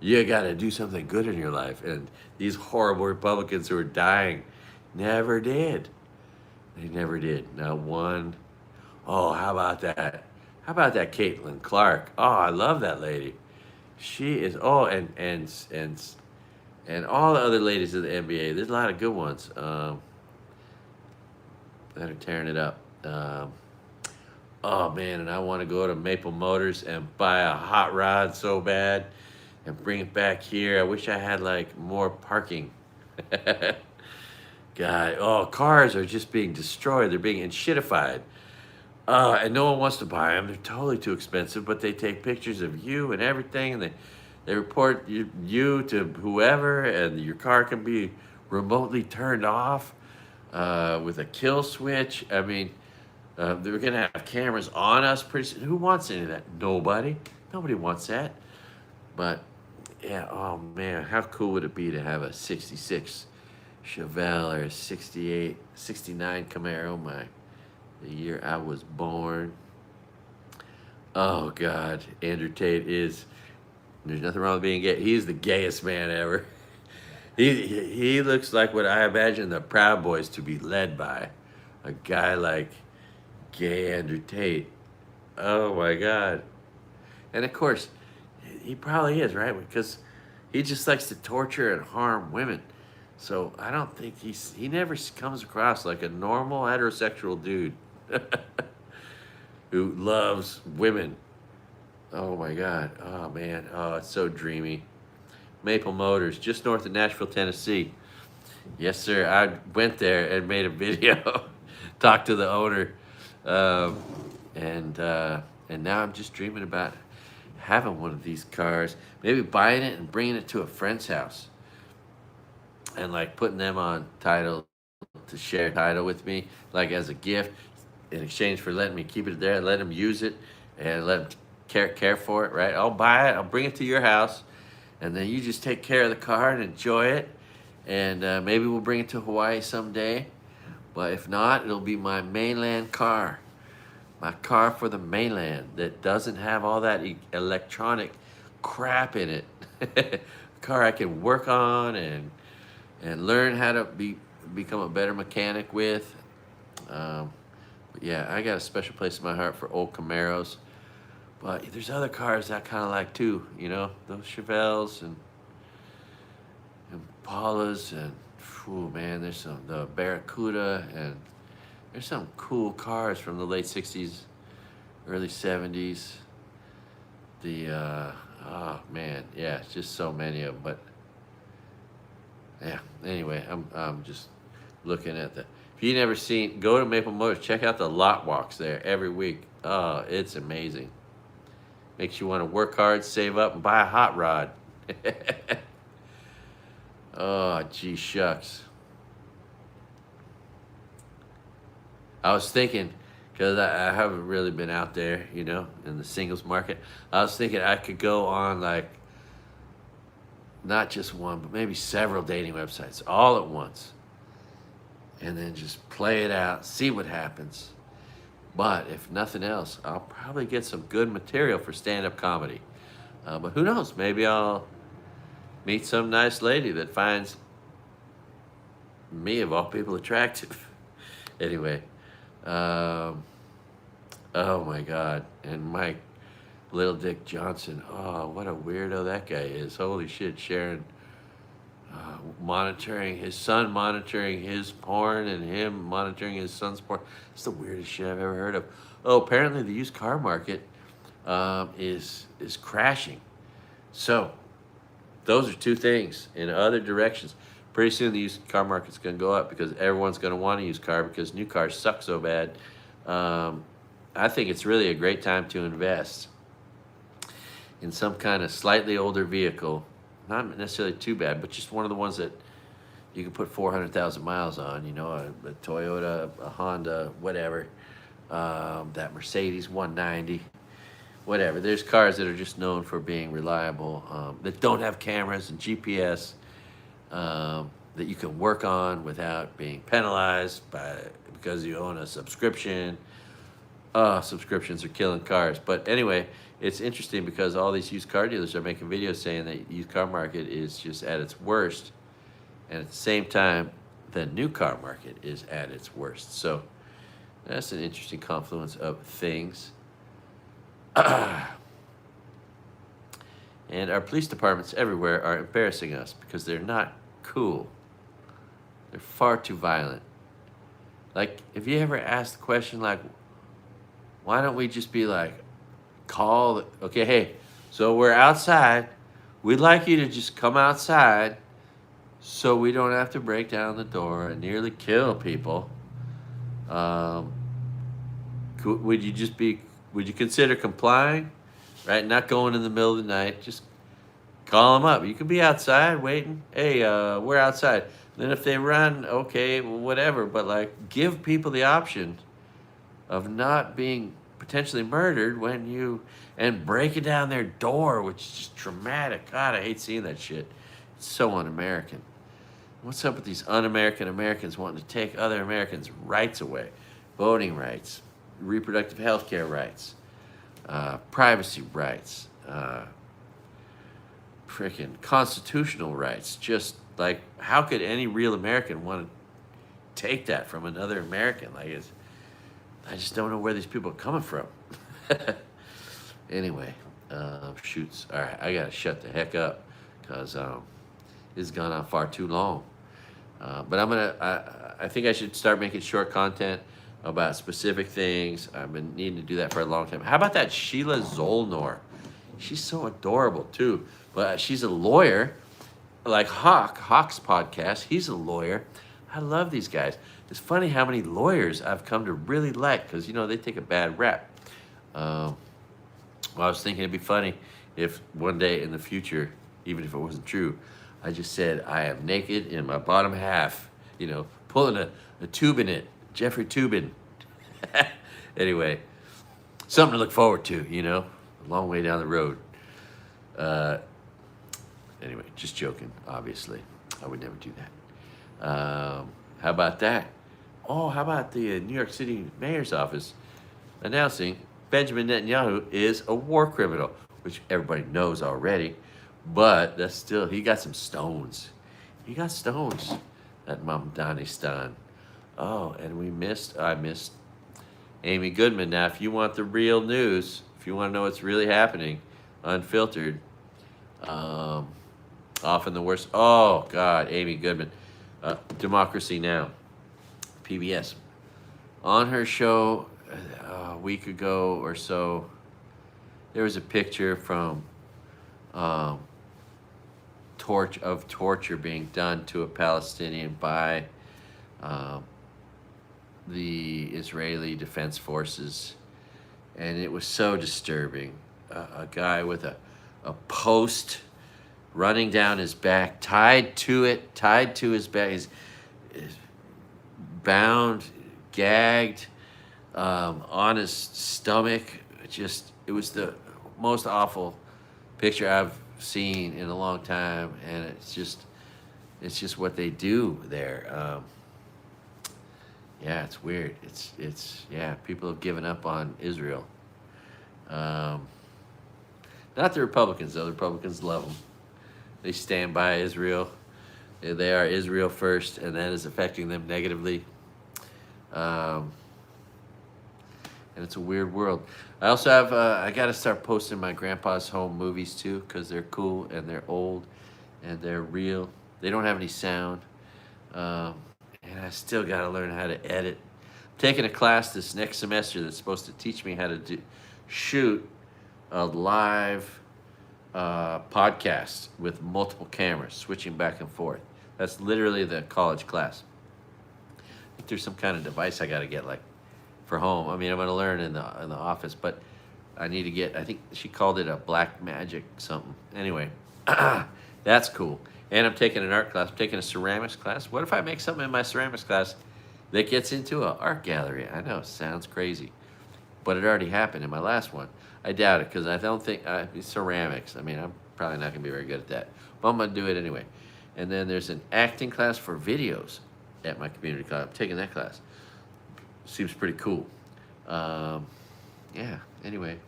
you got to do something good in your life. And these horrible Republicans who are dying never did. They never did. Not one. Oh, how about that? How about that Caitlin Clark? Oh, I love that lady. She is, oh, and all the other ladies in the NBA. There's a lot of good ones that are tearing it up. Oh man, and I want to go to Maple Motors and buy a hot rod so bad and bring it back here. I wish I had like more parking. God, oh, cars are just being destroyed. They're being shittified. And no one wants to buy them. They're totally too expensive, but they take pictures of you and everything, and they report you to whoever, and your car can be remotely turned off with a kill switch. I mean, they're going to have cameras on us pretty soon. Who wants any of that? Nobody. Nobody wants that. But, yeah, oh, man, how cool would it be to have a 66 Chevelle or a 68, 69 Camaro? My the year I was born. Oh God, Andrew Tate is. There's nothing wrong with being gay. He's the gayest man ever. He looks like what I imagine the Proud Boys to be led by, a guy like gay Andrew Tate. Oh my God. And of course, he probably is, right? Because he just likes to torture and harm women. So I don't think he never comes across like a normal heterosexual dude who loves women. Oh my God. Oh man. Oh, it's so dreamy. Maple Motors, just north of Nashville, Tennessee. Yes, sir. I went there and made a video, talked to the owner, um, and now I'm just dreaming about having one of these cars, maybe buying it and bringing it to a friend's house, and like putting them on title to share title with me, like as a gift, in exchange for letting me keep it there and let them use it and let them care for it. Right? I'll buy it. I'll bring it to your house, and then you just take care of the car and enjoy it. And maybe we'll bring it to Hawaii someday. But if not, it'll be my mainland car. My car for the mainland that doesn't have all that electronic crap in it. A car I can work on and learn how to become a better mechanic with. But yeah, I got a special place in my heart for old Camaros. But there's other cars I kind of like too, you know, those Chevelles and Impalas and, oh man, there's the Barracuda, and there's some cool cars from the late 60s, early 70s. Oh man, yeah, it's just so many of them. But yeah, anyway, I'm just looking at the. If you never seen, go to Maple Motors, check out the lot walks there every week. Oh, it's amazing. Makes you want to work hard, save up, and buy a hot rod. Oh, gee shucks. I was thinking, because I haven't really been out there, you know, in the singles market. I was thinking I could go on, like, not just one, but maybe several dating websites all at once. And then just play it out, see what happens. But if nothing else, I'll probably get some good material for stand-up comedy. But who knows? Maybe I'll meet some nice lady that finds me, of all people, attractive. Anyway, oh my God. And Mike Little Dick Johnson, oh, what a weirdo that guy is. Holy shit, Sharon. Monitoring his son, monitoring his porn, and him monitoring his son's porn. It's the weirdest shit I've ever heard of. Oh, apparently the used car market is crashing. So those are two things in other directions. Pretty soon the used car market's going to go up because everyone's going to want a used car because new cars suck so bad. I think it's really a great time to invest in some kind of slightly older vehicle. Not necessarily too bad, but just one of the ones that you can put 400,000 miles on, you know, a Toyota, a Honda, whatever, that Mercedes 190, whatever. There's cars that are just known for being reliable, that don't have cameras and GPS, that you can work on without being penalized because you own a subscription. Subscriptions are killing cars. But anyway, it's interesting because all these used car dealers are making videos saying that used car market is just at its worst. And at the same time, the new car market is at its worst. So that's an interesting confluence of things. And our police departments everywhere are embarrassing us because they're not cool. They're far too violent. Like, if you ever asked the question, like, why don't we just be like, okay, hey, so we're outside. We'd like you to just come outside so we don't have to break down the door and nearly kill people. Would you consider complying? Right? Not going in the middle of the night. Just call them up. You could be outside waiting. Hey, we're outside. Then if they run, okay, well, whatever. But like, give people the option of not being potentially murdered and breaking down their door, which is just traumatic. God, I hate seeing that shit. It's so un-American. What's up with these un-American Americans wanting to take other Americans' rights away? voting rights, reproductive health care rights, privacy rights, freaking constitutional rights. Just like, how could any real American want to take that from another American? Like, I just don't know where these people are coming from. Anyway, shoots. All right, I gotta shut the heck up because it's gone on far too long. But I think I should start making short content about specific things. I've been needing to do that for a long time. How about that Sheila Zolnor? She's so adorable too. But she's a lawyer, like Hawk's podcast. He's a lawyer. I love these guys. It's funny how many lawyers I've come to really like because, you know, they take a bad rap. Well, I was thinking it'd be funny if one day in the future, even if it wasn't true, I just said I am naked in my bottom half, you know, pulling a tube in it, Jeffrey Tubin. Anyway, something to look forward to, you know, a long way down the road. Anyway, just joking, obviously. I would never do that. How about that? Oh, how about the New York City mayor's office announcing Benjamin Netanyahu is a war criminal, which everybody knows already, but that's still, he got some stones. He got stones, that Mamdanistan. Oh, and I missed Amy Goodman. Now, if you want the real news, if you want to know what's really happening, unfiltered, often the worst. Oh, God, Amy Goodman. Democracy Now! PBS. On her show a week ago or so, there was a picture from torture being done to a Palestinian by the Israeli Defense Forces, and it was so disturbing. A guy with a post running down his back, tied to his back, is bound, gagged, on his stomach. It was the most awful picture I've seen in a long time, and it's just what they do there. Yeah, it's weird. It's people have given up on Israel. Not the Republicans, though. The Republicans love them. They stand by Israel. They are Israel first, and that is affecting them negatively. And it's a weird world. I also have, I got to start posting my grandpa's home movies too, because they're cool and they're old and they're real. They don't have any sound. And I still got to learn how to edit. I'm taking a class this next semester that's supposed to teach me how to shoot a live podcast with multiple cameras, switching back and forth. That's literally the college class. I think there's some kind of device I got to get, like, for home. I mean, I'm going to learn in the office, but I need to get, I think she called it a black magic something. Anyway, that's cool. And I'm taking an art class. I'm taking a ceramics class. What if I make something in my ceramics class that gets into an art gallery? I know, sounds crazy, but it already happened in my last one. I doubt it, because I don't think, ceramics, I mean, I'm probably not going to be very good at that, but I'm going to do it anyway. And then there's an acting class for videos at my community college. I'm taking that class. Seems pretty cool. Yeah, anyway.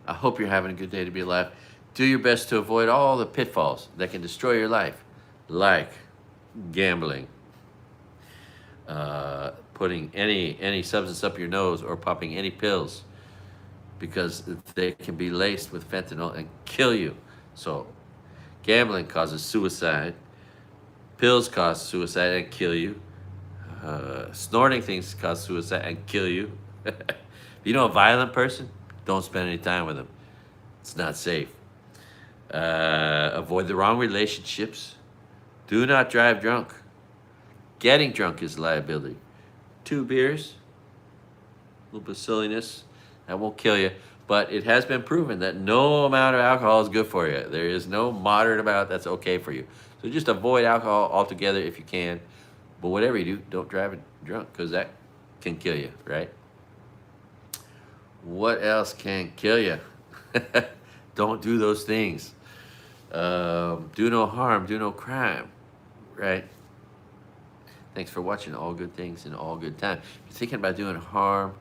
I hope you're having a good day to be alive. Do your best to avoid all the pitfalls that can destroy your life, like gambling, putting any substance up your nose, or popping any pills, because they can be laced with fentanyl and kill you. So gambling causes suicide. Pills cause suicide and kill you. Snorting things cause suicide and kill you. If you know a violent person, don't spend any time with them. It's not safe. Avoid the wrong relationships. Do not drive drunk. Getting drunk is a liability. 2 beers, a little bit of silliness, that won't kill you. But it has been proven that no amount of alcohol is good for you. There is no moderate amount that's okay for you. So just avoid alcohol altogether if you can. But whatever you do, don't drive it drunk, because that can kill you, right? What else can kill you? Don't do those things. Do no harm, do no crime, right? Thanks for watching All Good Things in All Good Time. If you're thinking about doing harm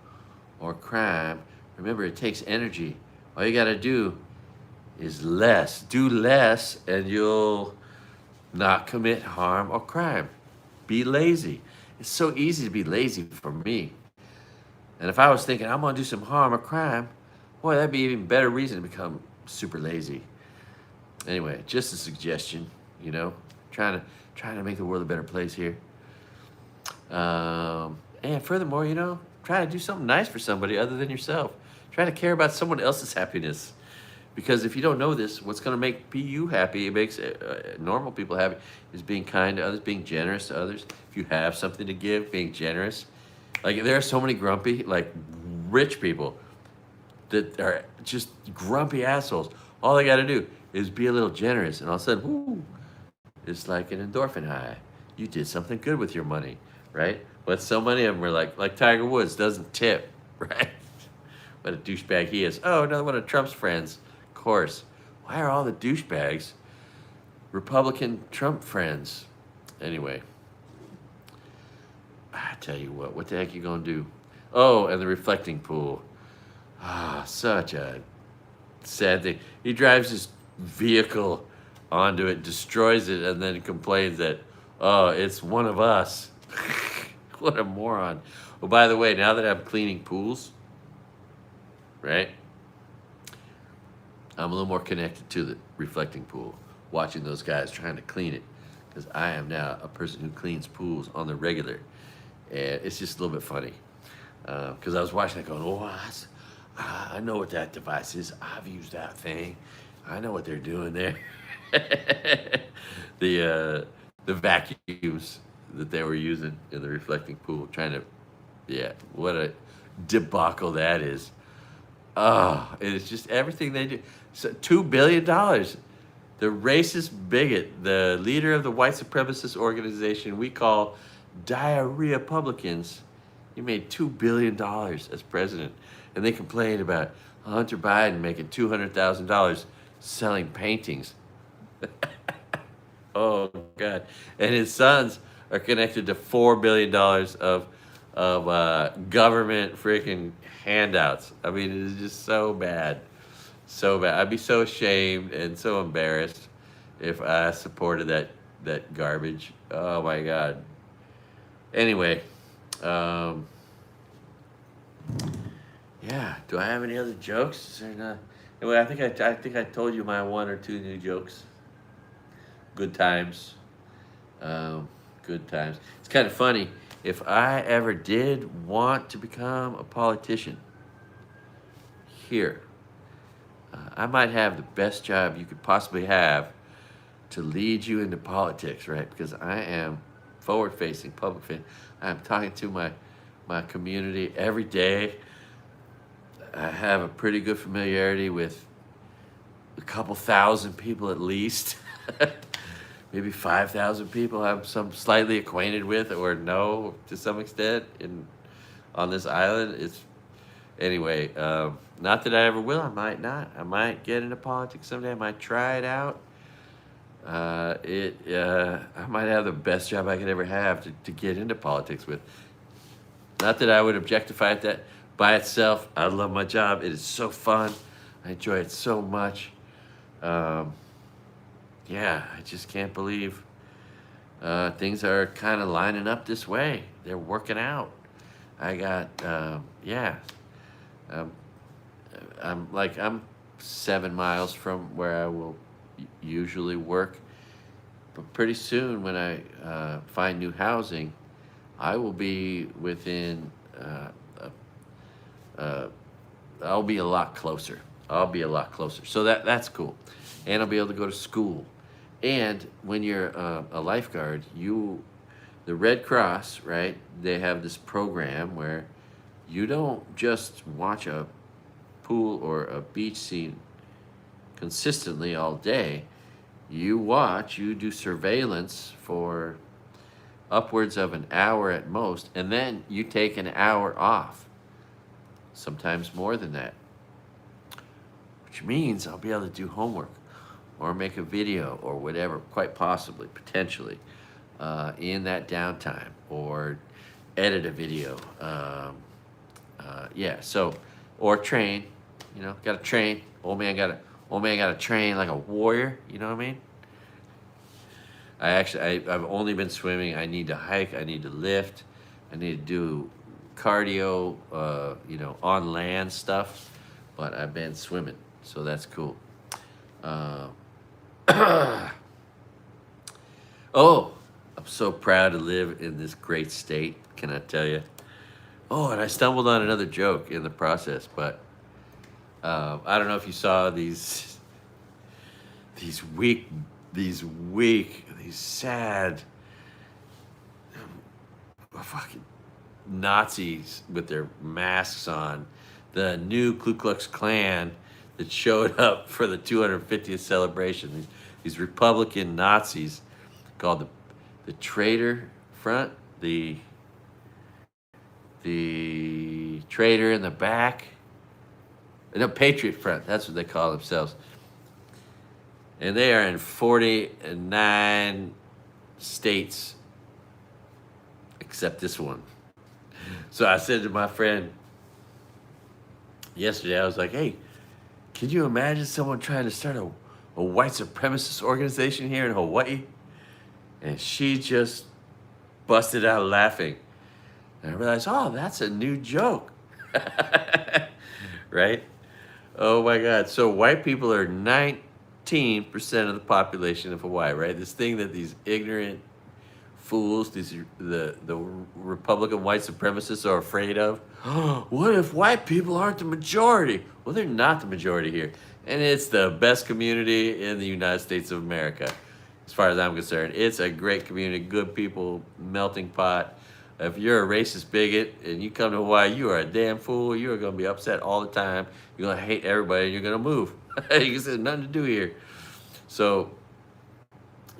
or crime, remember it takes energy. All you gotta do is less. Do less and you'll not commit harm or crime. Be lazy. It's so easy to be lazy for me. And if I was thinking I'm gonna do some harm or crime, boy, that'd be even better reason to become super lazy. Anyway, just a suggestion, you know, trying to make the world a better place here. And furthermore, you know, try to do something nice for somebody other than yourself. Try to care about someone else's happiness. Because if you don't know this, what's going to make you happy, it makes normal people happy, is being kind to others, being generous to others. If you have something to give, being generous. Like, there are so many grumpy, like, rich people that are just grumpy assholes. All they got to do is be a little generous, and all of a sudden, whoo, it's like an endorphin high. You did something good with your money, right? But so many of them are like Tiger Woods doesn't tip, right? What a douchebag he is. Oh, another one of Trump's friends. Of course. Why are all the douchebags Republican Trump friends? Anyway, I tell you what the heck you gonna do? Oh, and the reflecting pool. Ah, such a sad thing. He drives his vehicle onto it, destroys it, and then complains that, oh, it's one of us. What a moron. Oh, by the way, now that I'm cleaning pools, right, I'm a little more connected to the reflecting pool, watching those guys trying to clean it, because I am now a person who cleans pools on the regular. And it's just a little bit funny, because I was watching it going, oh, I know what that device is. I've used that thing. I know what they're doing there. The vacuums that they were using in the reflecting pool, trying to, yeah, what a debacle that is. Oh, it's just everything they do. So $2 billion. The racist bigot, the leader of the white supremacist organization we call DIARRHEAPUBLICANS, he made $2 billion as president. And they complained about Hunter Biden making $200,000 selling paintings. Oh, God. And his sons are connected to $4 billion of government freaking handouts. I mean, it is just so bad. So bad. I'd be so ashamed and so embarrassed if I supported that garbage. Oh, my God. Anyway, yeah. Do I have any other jokes? Is there not? Anyway, I think I told you my 1 or 2 new jokes. Good times. Good times. It's kind of funny. If I ever did want to become a politician, here, I might have the best job you could possibly have to lead you into politics, right? Because I am forward-facing, public-facing. I'm talking to my community every day. I have a pretty good familiarity with a couple thousand people at least. Maybe 5,000 people I'm slightly acquainted with or know to some extent on this island. Anyway, not that I ever will. I might not. I might get into politics someday. I might try it out. I might have the best job I could ever have to get into politics with. Not that I would objectify it that by itself. I love my job. It is so fun. I enjoy it so much. Yeah, I just can't believe things are kind of lining up this way. They're working out. I got, yeah. I'm 7 miles from where I will usually work. But pretty soon when I find new housing, I will be within, I'll be a lot closer. I'll be a lot closer. So that's cool. And I'll be able to go to school. And when you're a lifeguard, the Red Cross, right, they have this program where you don't just watch a pool or a beach scene consistently all day. You do surveillance for upwards of an hour at most, and then you take an hour off, sometimes more than that, which means I'll be able to do homework or make a video or whatever, quite possibly, potentially. in that downtime, or edit a video. Yeah, so, or train, got to train. Old man got to train like a warrior. You know what I mean? I've only been swimming. I need to hike. I need to lift. I need to do cardio, on land stuff. But I've been swimming, so that's cool. Uh, oh, I'm so proud to live in this great state. Can I tell you? Oh, and I stumbled on another joke in the process, but I don't know if you saw these weak, these sad, fucking Nazis with their masks on, the new Ku Klux Klan that showed up for the 250th celebration. These Republican Nazis called the Traitor Front, the Traitor in the Back, no, Patriot Front. That's what they call themselves. And they are in 49 states, except this one. So I said to my friend yesterday, I was like, hey, can you imagine someone trying to start a white supremacist organization here in Hawaii? And she just busted out laughing. And I realized, oh, that's a new joke. Right? Oh my God. So white people are 19% of the population of Hawaii, right? This thing that these ignorant fools, the Republican white supremacists are afraid of. What if white people aren't the majority? Well, they're not the majority here. And it's the best community in the United States of America, as far as I'm concerned. It's a great community, good people, melting pot. If you're a racist bigot and you come to Hawaii, you are a damn fool. You are going to be upset all the time. You're going to hate everybody, and you're going to move. You there's nothing to do here. So,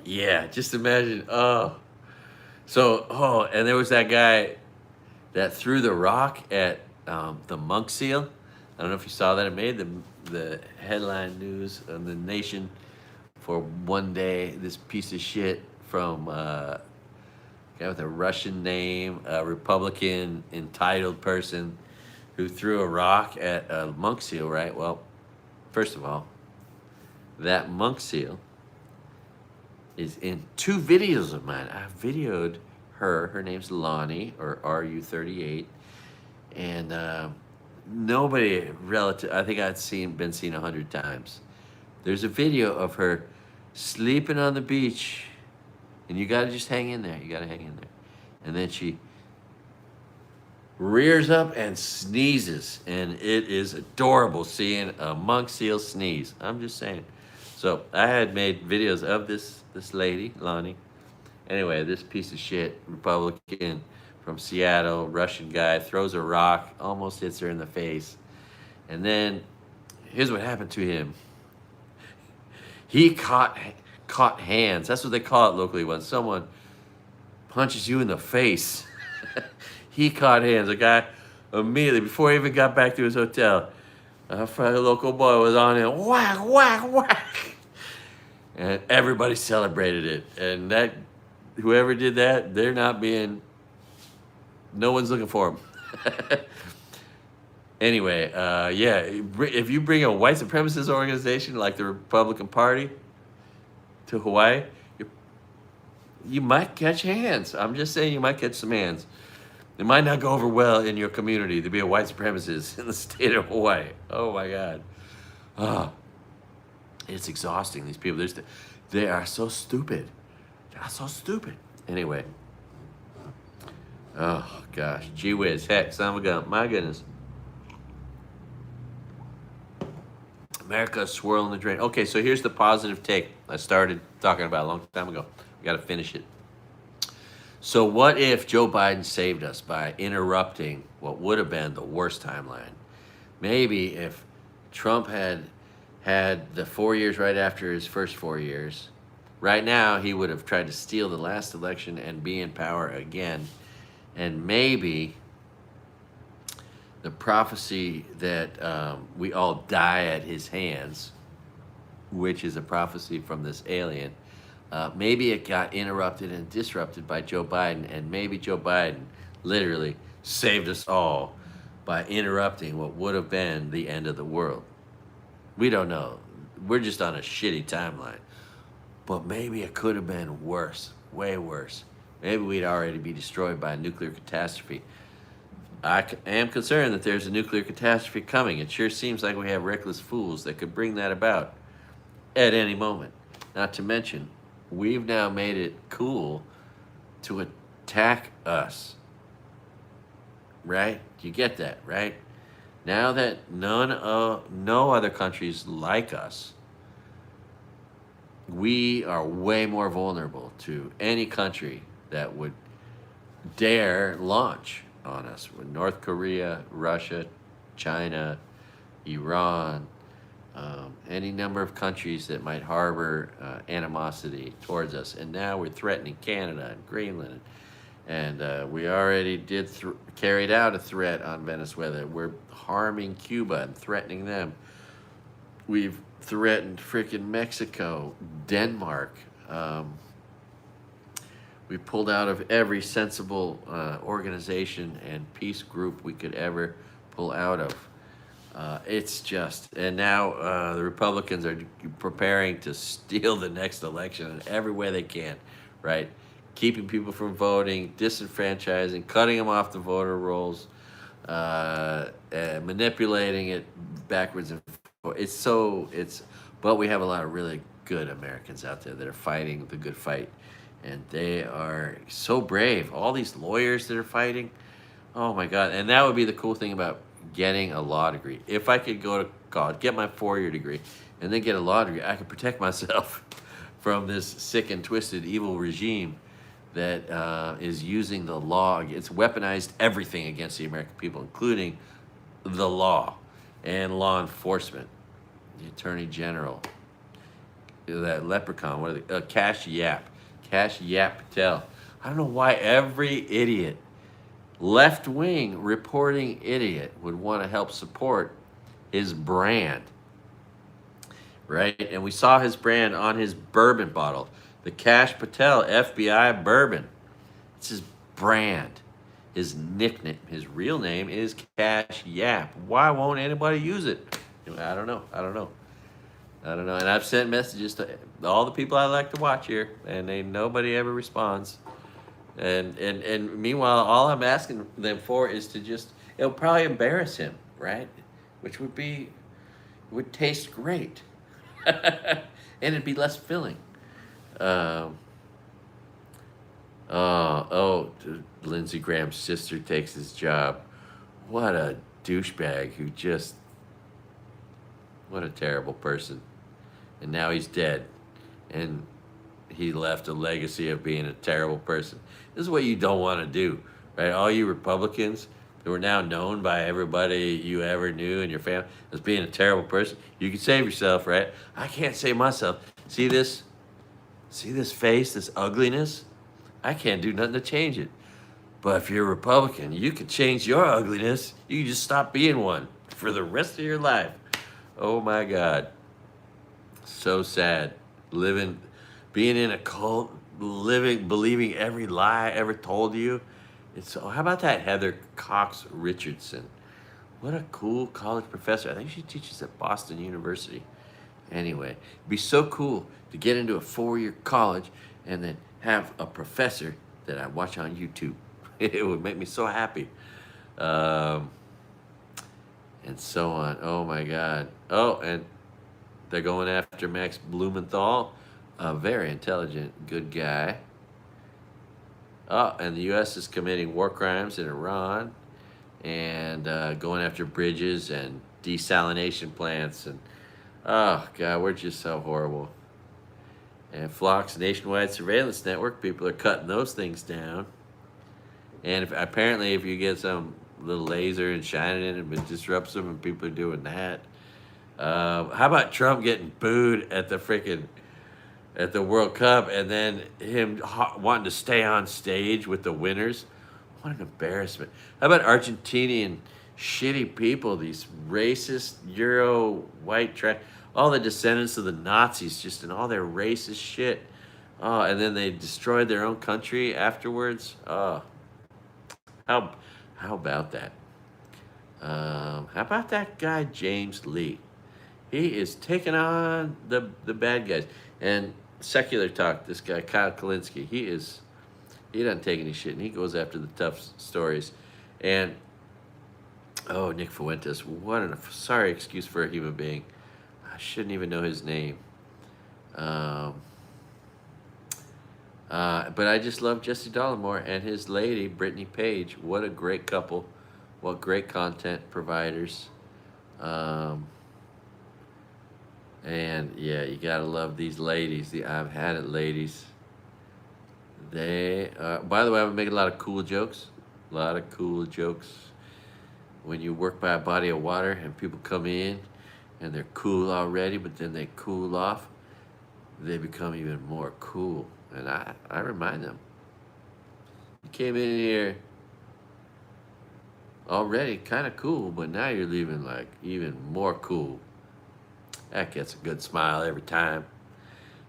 yeah, just imagine, and there was that guy that threw the rock at the monk seal. I don't know if you saw that. It made the headline news on The Nation for one day. This piece of shit from a guy with a Russian name, a Republican entitled person who threw a rock at a monk seal, right? Well, first of all, that monk seal is in 2 videos of mine. I videoed her. Her name's Lonnie, or RU38. And nobody relative, I think been seen 100 times. There's a video of her sleeping on the beach, and you gotta just hang in there. You gotta hang in there. And then she rears up and sneezes, and it is adorable seeing a monk seal sneeze. I'm just saying. So I had made videos of this lady, Lonnie. Anyway, this piece of shit, Republican from Seattle, Russian guy, throws a rock, almost hits her in the face. And then, here's what happened to him. He caught hands. That's what they call it locally when someone punches you in the face. He caught hands. A guy immediately, before he even got back to his hotel, a local boy was on him, whack, whack, whack. And everybody celebrated it. And that, whoever did that, no one's looking for them. Anyway, yeah, if you bring a white supremacist organization like the Republican Party to Hawaii, you might catch hands. I'm just saying you might catch some hands. It might not go over well in your community to be a white supremacist in the state of Hawaii. Oh my God. It's exhausting, these people. They are so stupid. They are so stupid. Anyway. Oh gosh. Gee whiz. Heck, son of a gun. My goodness. America swirling the drain. Okay, so here's the positive take I started talking about a long time ago. We got to finish it. So what if Joe Biden saved us by interrupting what would have been the worst timeline? Maybe if Trump had the 4 years right after his first 4 years, right now he would have tried to steal the last election and be in power again. And maybe the prophecy that we all die at his hands, which is a prophecy from this alien, Maybe it got interrupted and disrupted by Joe Biden, and maybe Joe Biden literally saved us all by interrupting what would have been the end of the world. We don't know. We're just on a shitty timeline. But maybe it could have been worse, way worse. Maybe we'd already be destroyed by a nuclear catastrophe. Am concerned that there's a nuclear catastrophe coming. It sure seems like we have reckless fools that could bring that about at any moment. Not to mention, we've now made it cool to attack us. Right? You get that, right? Now that no other countries like us, we are way more vulnerable to any country that would dare launch on us. With North Korea, Russia, China, Iran, any number of countries that might harbor animosity towards us. And now we're threatening Canada and Greenland. And we already carried out a threat on Venezuela. We're harming Cuba and threatening them. We've threatened freaking Mexico, Denmark. We pulled out of every sensible organization and peace group we could ever pull out of. It's just, and now the Republicans are preparing to steal the next election in every way they can, right? Keeping people from voting, disenfranchising, cutting them off the voter rolls, manipulating it backwards and forth. But we have a lot of really good Americans out there that are fighting the good fight. And they are so brave. All these lawyers that are fighting. Oh my God. And that would be the cool thing about getting a law degree. If I could go to college, get my 4-year degree, and then get a law degree, I could protect myself from this sick and twisted evil regime that is using the law. It's weaponized everything against the American people, including the law and law enforcement. The Attorney General, that leprechaun, Cash Yap Patel. I don't know why every idiot, left-wing reporting idiot, would want to help support his brand, right? And we saw his brand on his bourbon bottle, the Cash Patel FBI bourbon. It's his brand. His nickname, his real name is Cash Yap. Why won't anybody use it? I don't know. And I've sent messages to all the people I like to watch here, and nobody ever responds. And meanwhile, all I'm asking them for is to it'll probably embarrass him, right? Which would taste great. And it'd be less filling. Lindsey Graham's sister takes his job. What a douchebag what a terrible person. And now he's dead. And he left a legacy of being a terrible person. This is what you don't want to do, right? All you Republicans who are now known by everybody you ever knew in your family as being a terrible person, you can save yourself, right? I can't save myself. See this face, this ugliness? I can't do nothing to change it. But if you're a Republican, you can change your ugliness. You can just stop being one for the rest of your life. Oh my God. So sad. Being in a cult, believing every lie ever told you. How about that Heather Cox Richardson? What a cool college professor. I think she teaches at Boston University. Anyway, it'd be so cool to get into a 4-year college and then have a professor that I watch on YouTube. It would make me so happy. And so on. Oh my God. Oh, and they're going after Max Blumenthal, a very intelligent, good guy. Oh, and the U.S. is committing war crimes in Iran and going after bridges and desalination plants. And oh God, we're just so horrible. And Flock's nationwide surveillance network, people are cutting those things down. And apparently if you get some little laser and shining it, it disrupts them, and people are doing that. How about Trump getting booed at the World Cup, and then him wanting to stay on stage with the winners? What an embarrassment. How about Argentinian shitty people, these racist Euro white trash, all the descendants of the Nazis, just in all their racist shit. Oh, and then they destroyed their own country afterwards. Oh, how how about that? How about that guy James Lee? He is taking on the bad guys. And secular talk, this guy Kyle Kalinske, he doesn't take any shit, and he goes after the tough stories. And oh, Nick Fuentes, what a sorry excuse for a human being. I shouldn't even know his name. Um, but I just love Jesse Dollemore and his lady, Brittany Page. What a great couple. What great content providers. Um, and yeah, you gotta love these ladies, the I've Had It ladies. They, by the way, I've been making a lot of cool jokes. A lot of cool jokes. When you work by a body of water and people come in and they're cool already, but then they cool off, they become even more cool. And I remind them, you came in here already kind of cool, but now you're leaving like even more cool. That gets a good smile every time.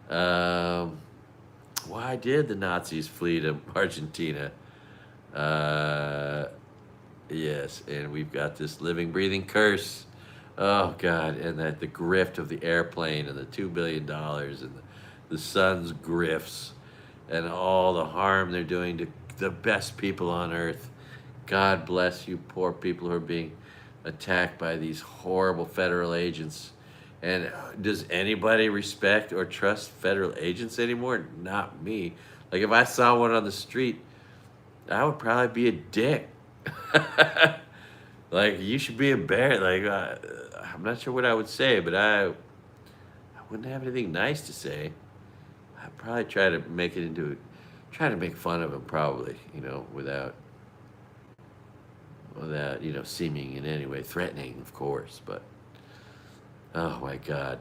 Um, why did the Nazis flee to Argentina? Uh, yes, and we've got this living, breathing curse. Oh God, and that the grift of the airplane and the $2 billion and the sun's grifts and all the harm they're doing to the best people on earth. God bless you poor people who are being attacked by these horrible federal agents. And does anybody respect or trust federal agents anymore? Not me. Like if I saw one on the street, I would probably be a dick. Like you should be embarrassed. Like I'm not sure what I would say, but I wouldn't have anything nice to say. I'd probably try to try to make fun of him probably, without, seeming in any way threatening, of course, but oh my God.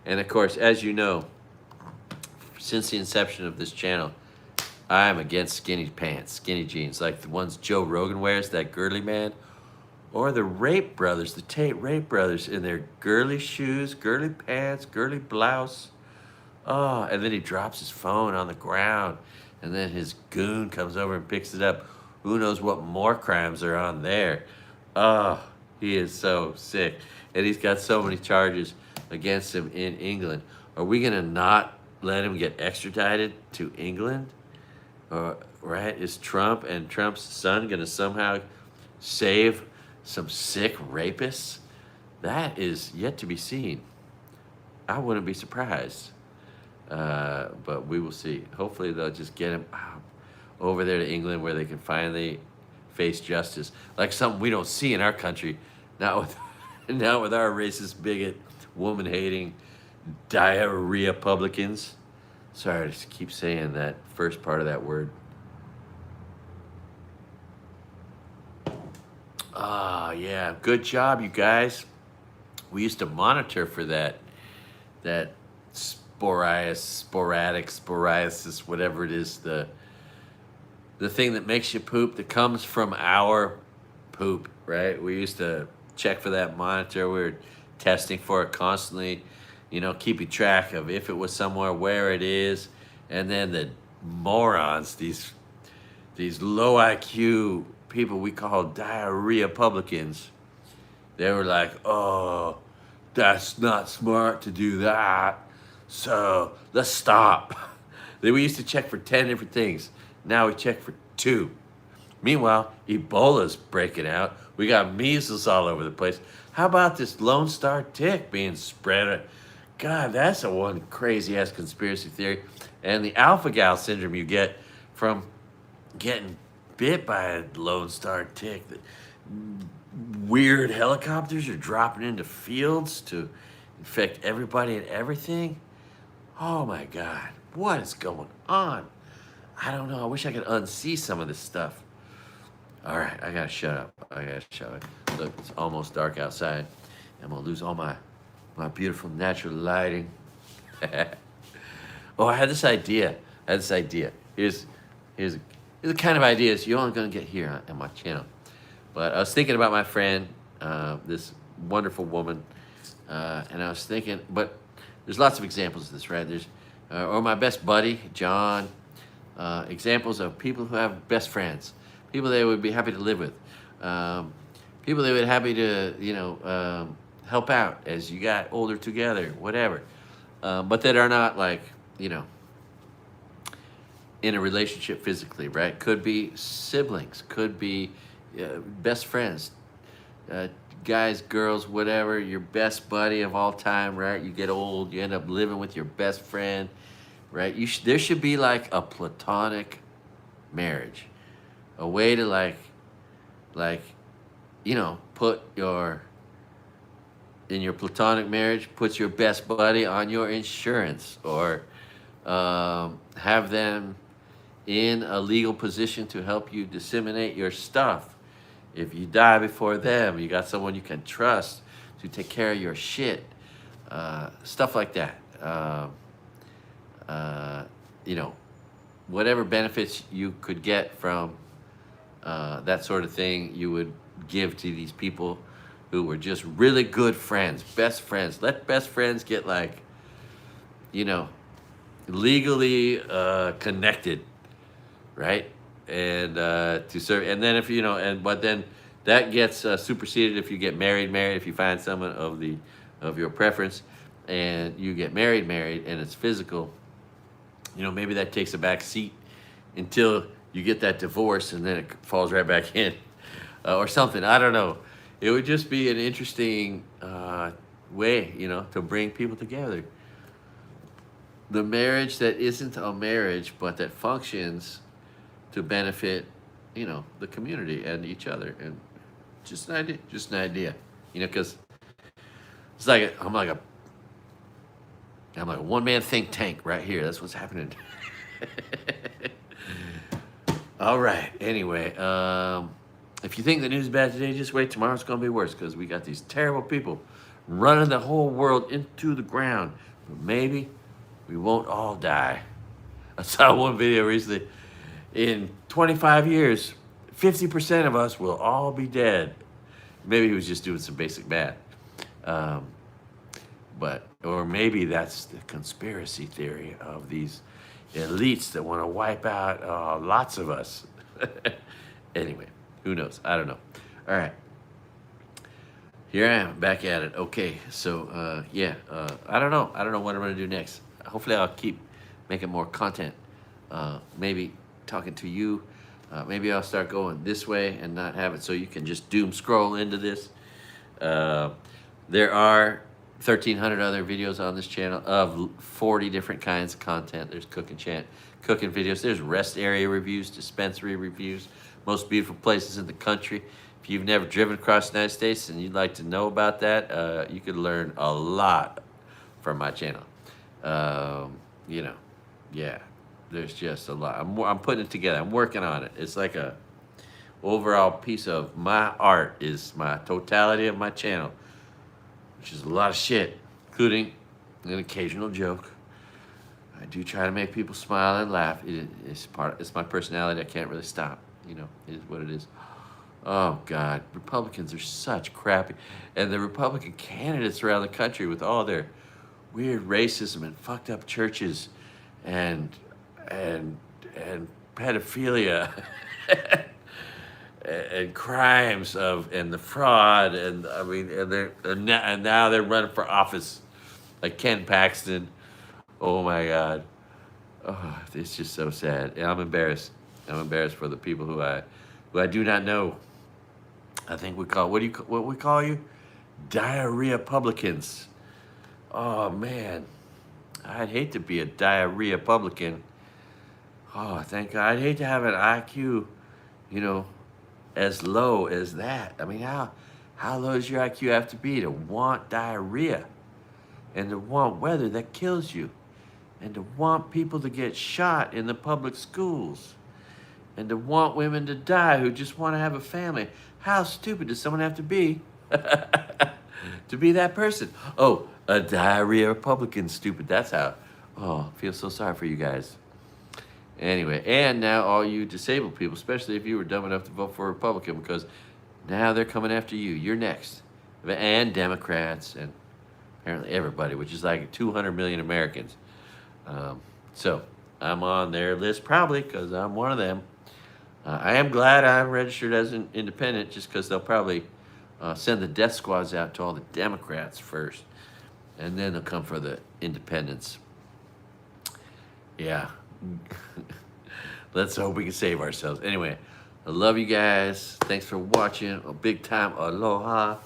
And of course, as you know, since the inception of this channel, I'm against skinny pants, skinny jeans, like the ones Joe Rogan wears, that girly man, or the Rape Brothers, the Tate Rape Brothers in their girly shoes, girly pants, girly blouse. Oh, and then he drops his phone on the ground, and then his goon comes over and picks it up. Who knows what more crimes are on there? Oh, he is so sick. And he's got so many charges against him in England. Are we going to not let him get extradited to England? Right? Is Trump and Trump's son going to somehow save some sick rapists? That is yet to be seen. I wouldn't be surprised. But we will see. Hopefully they'll just get him over there to England where they can finally face justice. Like something we don't see in our country. Not with our racist, bigot, woman-hating, DIARRHEAPUBLICANS. Sorry, I just keep saying that first part of that word. Ah, yeah. Good job, you guys. We used to monitor for that sporadic, whatever it is, the thing that makes you poop that comes from our poop, right? We used to check for that monitor. We were testing for it constantly, keeping track of if it was somewhere, where it is. And then the morons, these low IQ people we call DIARRHEAPUBLICANs, they were like, oh, that's not smart to do that. So let's stop. Then we used to check for 10 different things. Now we check for 2. Meanwhile, Ebola's breaking out. We got measles all over the place. How about this Lone Star tick being spread? God, that's a one crazy ass conspiracy theory. And the alpha-gal syndrome you get from getting bit by a Lone Star tick. Weird helicopters are dropping into fields to infect everybody and everything. Oh my God, what is going on? I don't know. I wish I could unsee some of this stuff. All right, I gotta shut up. Look, it's almost dark outside. I'm gonna lose all my beautiful natural lighting. Oh, I had this idea. Here's the kind of ideas you're only gonna get here on my channel. But I was thinking about my friend, this wonderful woman, and I was thinking, but there's lots of examples of this, right? or my best buddy, John. Examples of people who have best friends, people they would be happy to live with, people they would be happy to, help out as you got older together, whatever. But that are not like, in a relationship physically, right? Could be siblings, could be best friends, guys, girls, whatever, your best buddy of all time, right? You get old, you end up living with your best friend, right? There should be like a platonic marriage, a way to like, put in your platonic marriage, put your best buddy on your insurance, or have them in a legal position to help you disseminate your stuff. If you die before them, you got someone you can trust to take care of your shit. Stuff like that. Whatever benefits you could get from that sort of thing, you would give to these people who were just really good friends, best friends. Let best friends get legally connected, right? And to serve, and then if but then that gets superseded if you get married. If you find someone of your preference, and you get married, and it's physical, maybe that takes a back seat until you get that divorce, and then it falls right back in, or something. I don't know. It would just be an interesting way, to bring people together. The marriage that isn't a marriage, but that functions to benefit, the community and each other. And just an idea, because it's like I'm like a one-man think tank right here. That's what's happening. All right. Anyway, if you think the news is bad today, just wait. Tomorrow's going to be worse, because we got these terrible people running the whole world into the ground. But maybe we won't all die. I saw one video recently. In 25 years, 50% of us will all be dead. Maybe he was just doing some basic math. Or maybe that's the conspiracy theory of these elites that want to wipe out lots of us. Anyway, who knows? I don't know. All right. Here I am, back at it. Okay, so I don't know. I don't know what I'm going to do next. Hopefully I'll keep making more content. Maybe talking to you. Maybe I'll start going this way and not have it so you can just doom scroll into this. There are 1,300 other videos on this channel of 40 different kinds of content. There's cooking videos. There's rest area reviews, dispensary reviews, most beautiful places in the country. If you've never driven across the United States and you'd like to know about that, you could learn a lot from my channel. There's just a lot. I'm putting it together. I'm working on it. It's like a overall piece of my art is my totality of my channel, which is a lot of shit, including an occasional joke. I do try to make people smile and laugh. It's my personality. I can't really stop. It is what it is. Oh, God. Republicans are such crappy. And the Republican candidates around the country with all their weird racism and fucked up churches and pedophilia and crimes and the fraud and now they're running for office like Ken Paxton. Oh my God. Oh, it's just so sad. And I'm embarrassed. I'm embarrassed for the people who I do not know. I think we call what we call you? DIARRHEAPUBLICANS. Oh man. I'd hate to be a DIARRHEAPUBLICAN. Oh, thank God. I'd hate to have an IQ, as low as that. I mean, how low does your IQ have to be to want diarrhea and to want weather that kills you and to want people to get shot in the public schools and to want women to die who just want to have a family? How stupid does someone have to be to be that person? Oh, a DIARRHEAPUBLICAN, stupid. That's how. Oh, I feel so sorry for you guys. Anyway, and now all you disabled people, especially if you were dumb enough to vote for a Republican, because now they're coming after you. You're next. And Democrats and apparently everybody, which is like 200 million Americans. So I'm on their list probably because I'm one of them. I am glad I'm registered as an independent just because they'll probably send the death squads out to all the Democrats first, and then they'll come for the independents. Yeah. Let's hope we can save ourselves. Anyway, I love you guys. Thanks for watching. A big time aloha.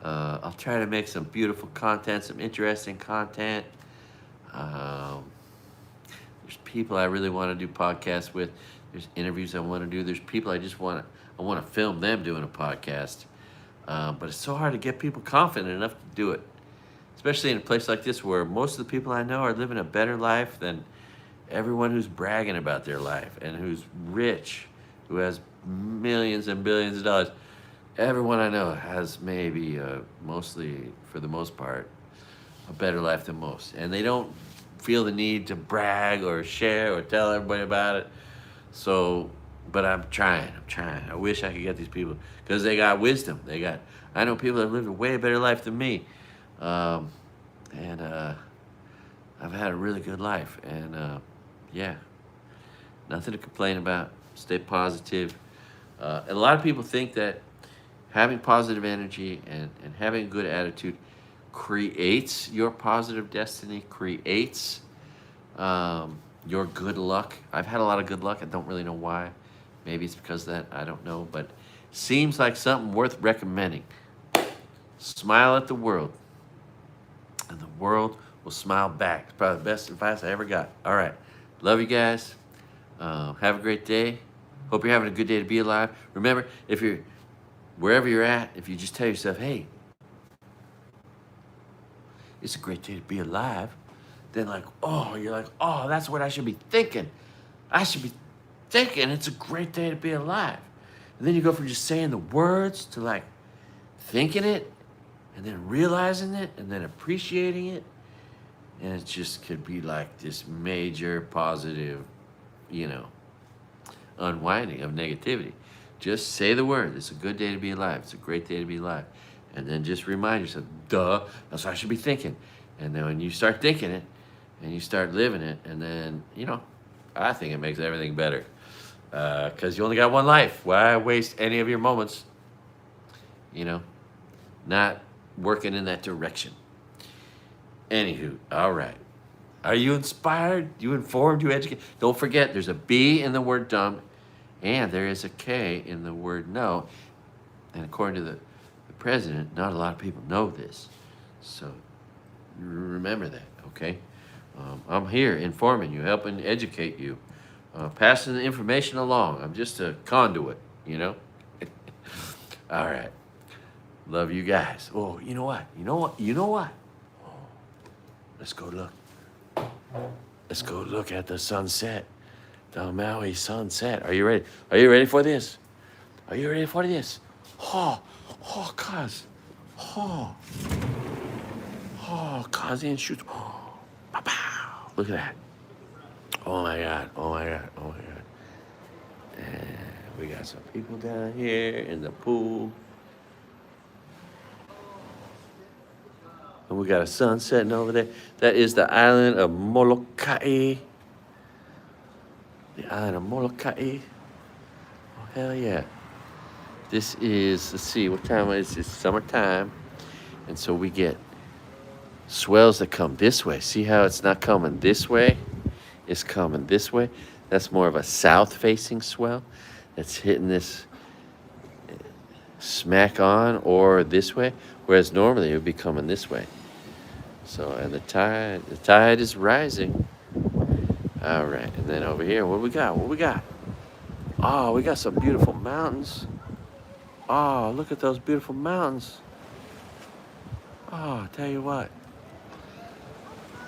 I'll try to make some beautiful content, some interesting content. There's people I really want to do podcasts with. There's interviews I want to do. There's people I want to film them doing a podcast. But it's so hard to get people confident enough to do it, especially in a place like this where most of the people I know are living a better life than everyone who's bragging about their life and who's rich, who has millions and billions of dollars. Everyone I know has maybe, mostly, for the most part, a better life than most. And they don't feel the need to brag or share or tell everybody about it. So, but I'm trying. I wish I could get these people, because they got wisdom. I know people that have lived a way better life than me. I've had a really good life. And, yeah, nothing to complain about. Stay positive. And a lot of people think that having positive energy and having a good attitude creates your positive destiny, creates your good luck. I've had a lot of good luck. I don't really know why. Maybe it's because of that. I don't know. But seems like something worth recommending. Smile at the world, and the world will smile back. It's probably the best advice I ever got. All right. Love you guys. Have a great day. Hope you're having a good day to be alive. Remember, if you're wherever you're at, if you just tell yourself, hey, it's a great day to be alive, then you're like, oh, that's what I should be thinking. I should be thinking it's a great day to be alive. And then you go from just saying the words to thinking it, and then realizing it, and then appreciating it. And it just could be like this major positive, unwinding of negativity. Just say the word. It's a good day to be alive. It's a great day to be alive. And then just remind yourself, duh, that's what I should be thinking. And then when you start thinking it, and you start living it, and then, I think it makes everything better. Because you only got one life. Why waste any of your moments, not working in that direction? Anywho, all right. Are you inspired? You informed? You educated? Don't forget, there's a B in the word dumb, and there is a K in the word no. And according to the president, not a lot of people know this. So remember that, okay? I'm here informing you, helping educate you, passing the information along. I'm just a conduit, All right. Love you guys. Oh, you know what? Let's go look. Let's go look at the sunset. The Maui sunset. Are you ready? Are you ready for this? Are you ready for this? Cuz. Cuz in shoots. Pow. Look at that. Oh my God. And we got some people down here in the pool. And we got a sun setting over there. That is the island of Molokai. The island of Molokai. Oh, hell yeah. This is, let's see, what time is it? It's summertime. And so we get swells that come this way. See how it's not coming this way? It's coming this way. That's more of a south-facing swell that's hitting this smack on or this way, whereas normally it would be coming this way. So, and the tide is rising. All right, and then over here, what we got? Oh, we got some beautiful mountains. Oh, look at those beautiful mountains. Oh, tell you what.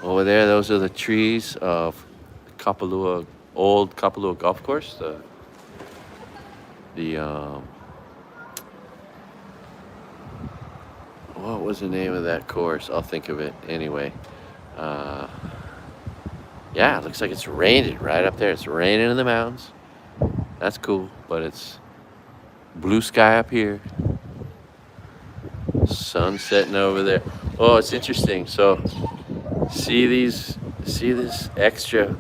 Over there, those are the trees of old Kapalua Golf Course. What was the name of that course? I'll think of it anyway. Yeah, it looks like it's raining right up there. It's raining in the mountains. That's cool, but it's blue sky up here. Sun setting over there. Oh, it's interesting. So, see these See this extra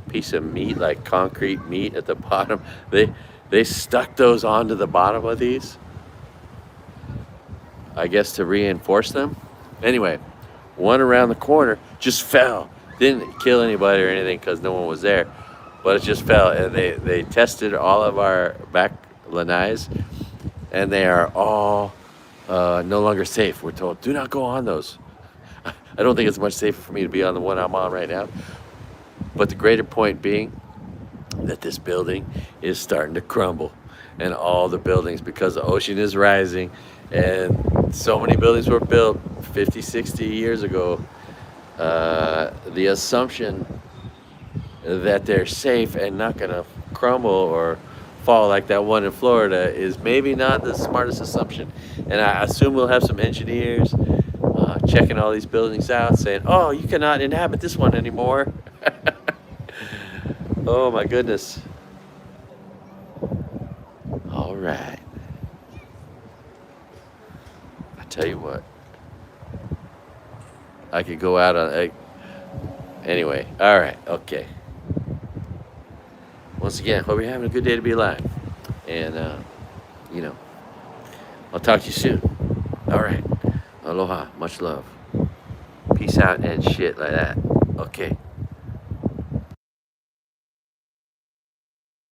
piece of meat, like concrete meat at the bottom? They stuck those onto the bottom of these, I guess to reinforce them. Anyway, one around the corner just fell. Didn't kill anybody or anything because no one was there, but it just fell. And they tested all of our back lanais, and they are all no longer safe. We're told, do not go on those. I don't think it's much safer for me to be on the one I'm on right now. But the greater point being that this building is starting to crumble, and all the buildings, because the ocean is rising and so many buildings were built 50, 60 years ago, the assumption that they're safe and not gonna crumble or fall like that one in Florida is maybe not the smartest assumption. And I assume we'll have some engineers checking all these buildings out, saying, oh, you cannot inhabit this one anymore. Oh my goodness. All right. I tell you what, I could go out on anyway. All right, okay. Once again, hope you're having a good day to be alive. And you know, I'll talk to you soon. All right. Aloha, much love. Peace out and shit like that. Okay.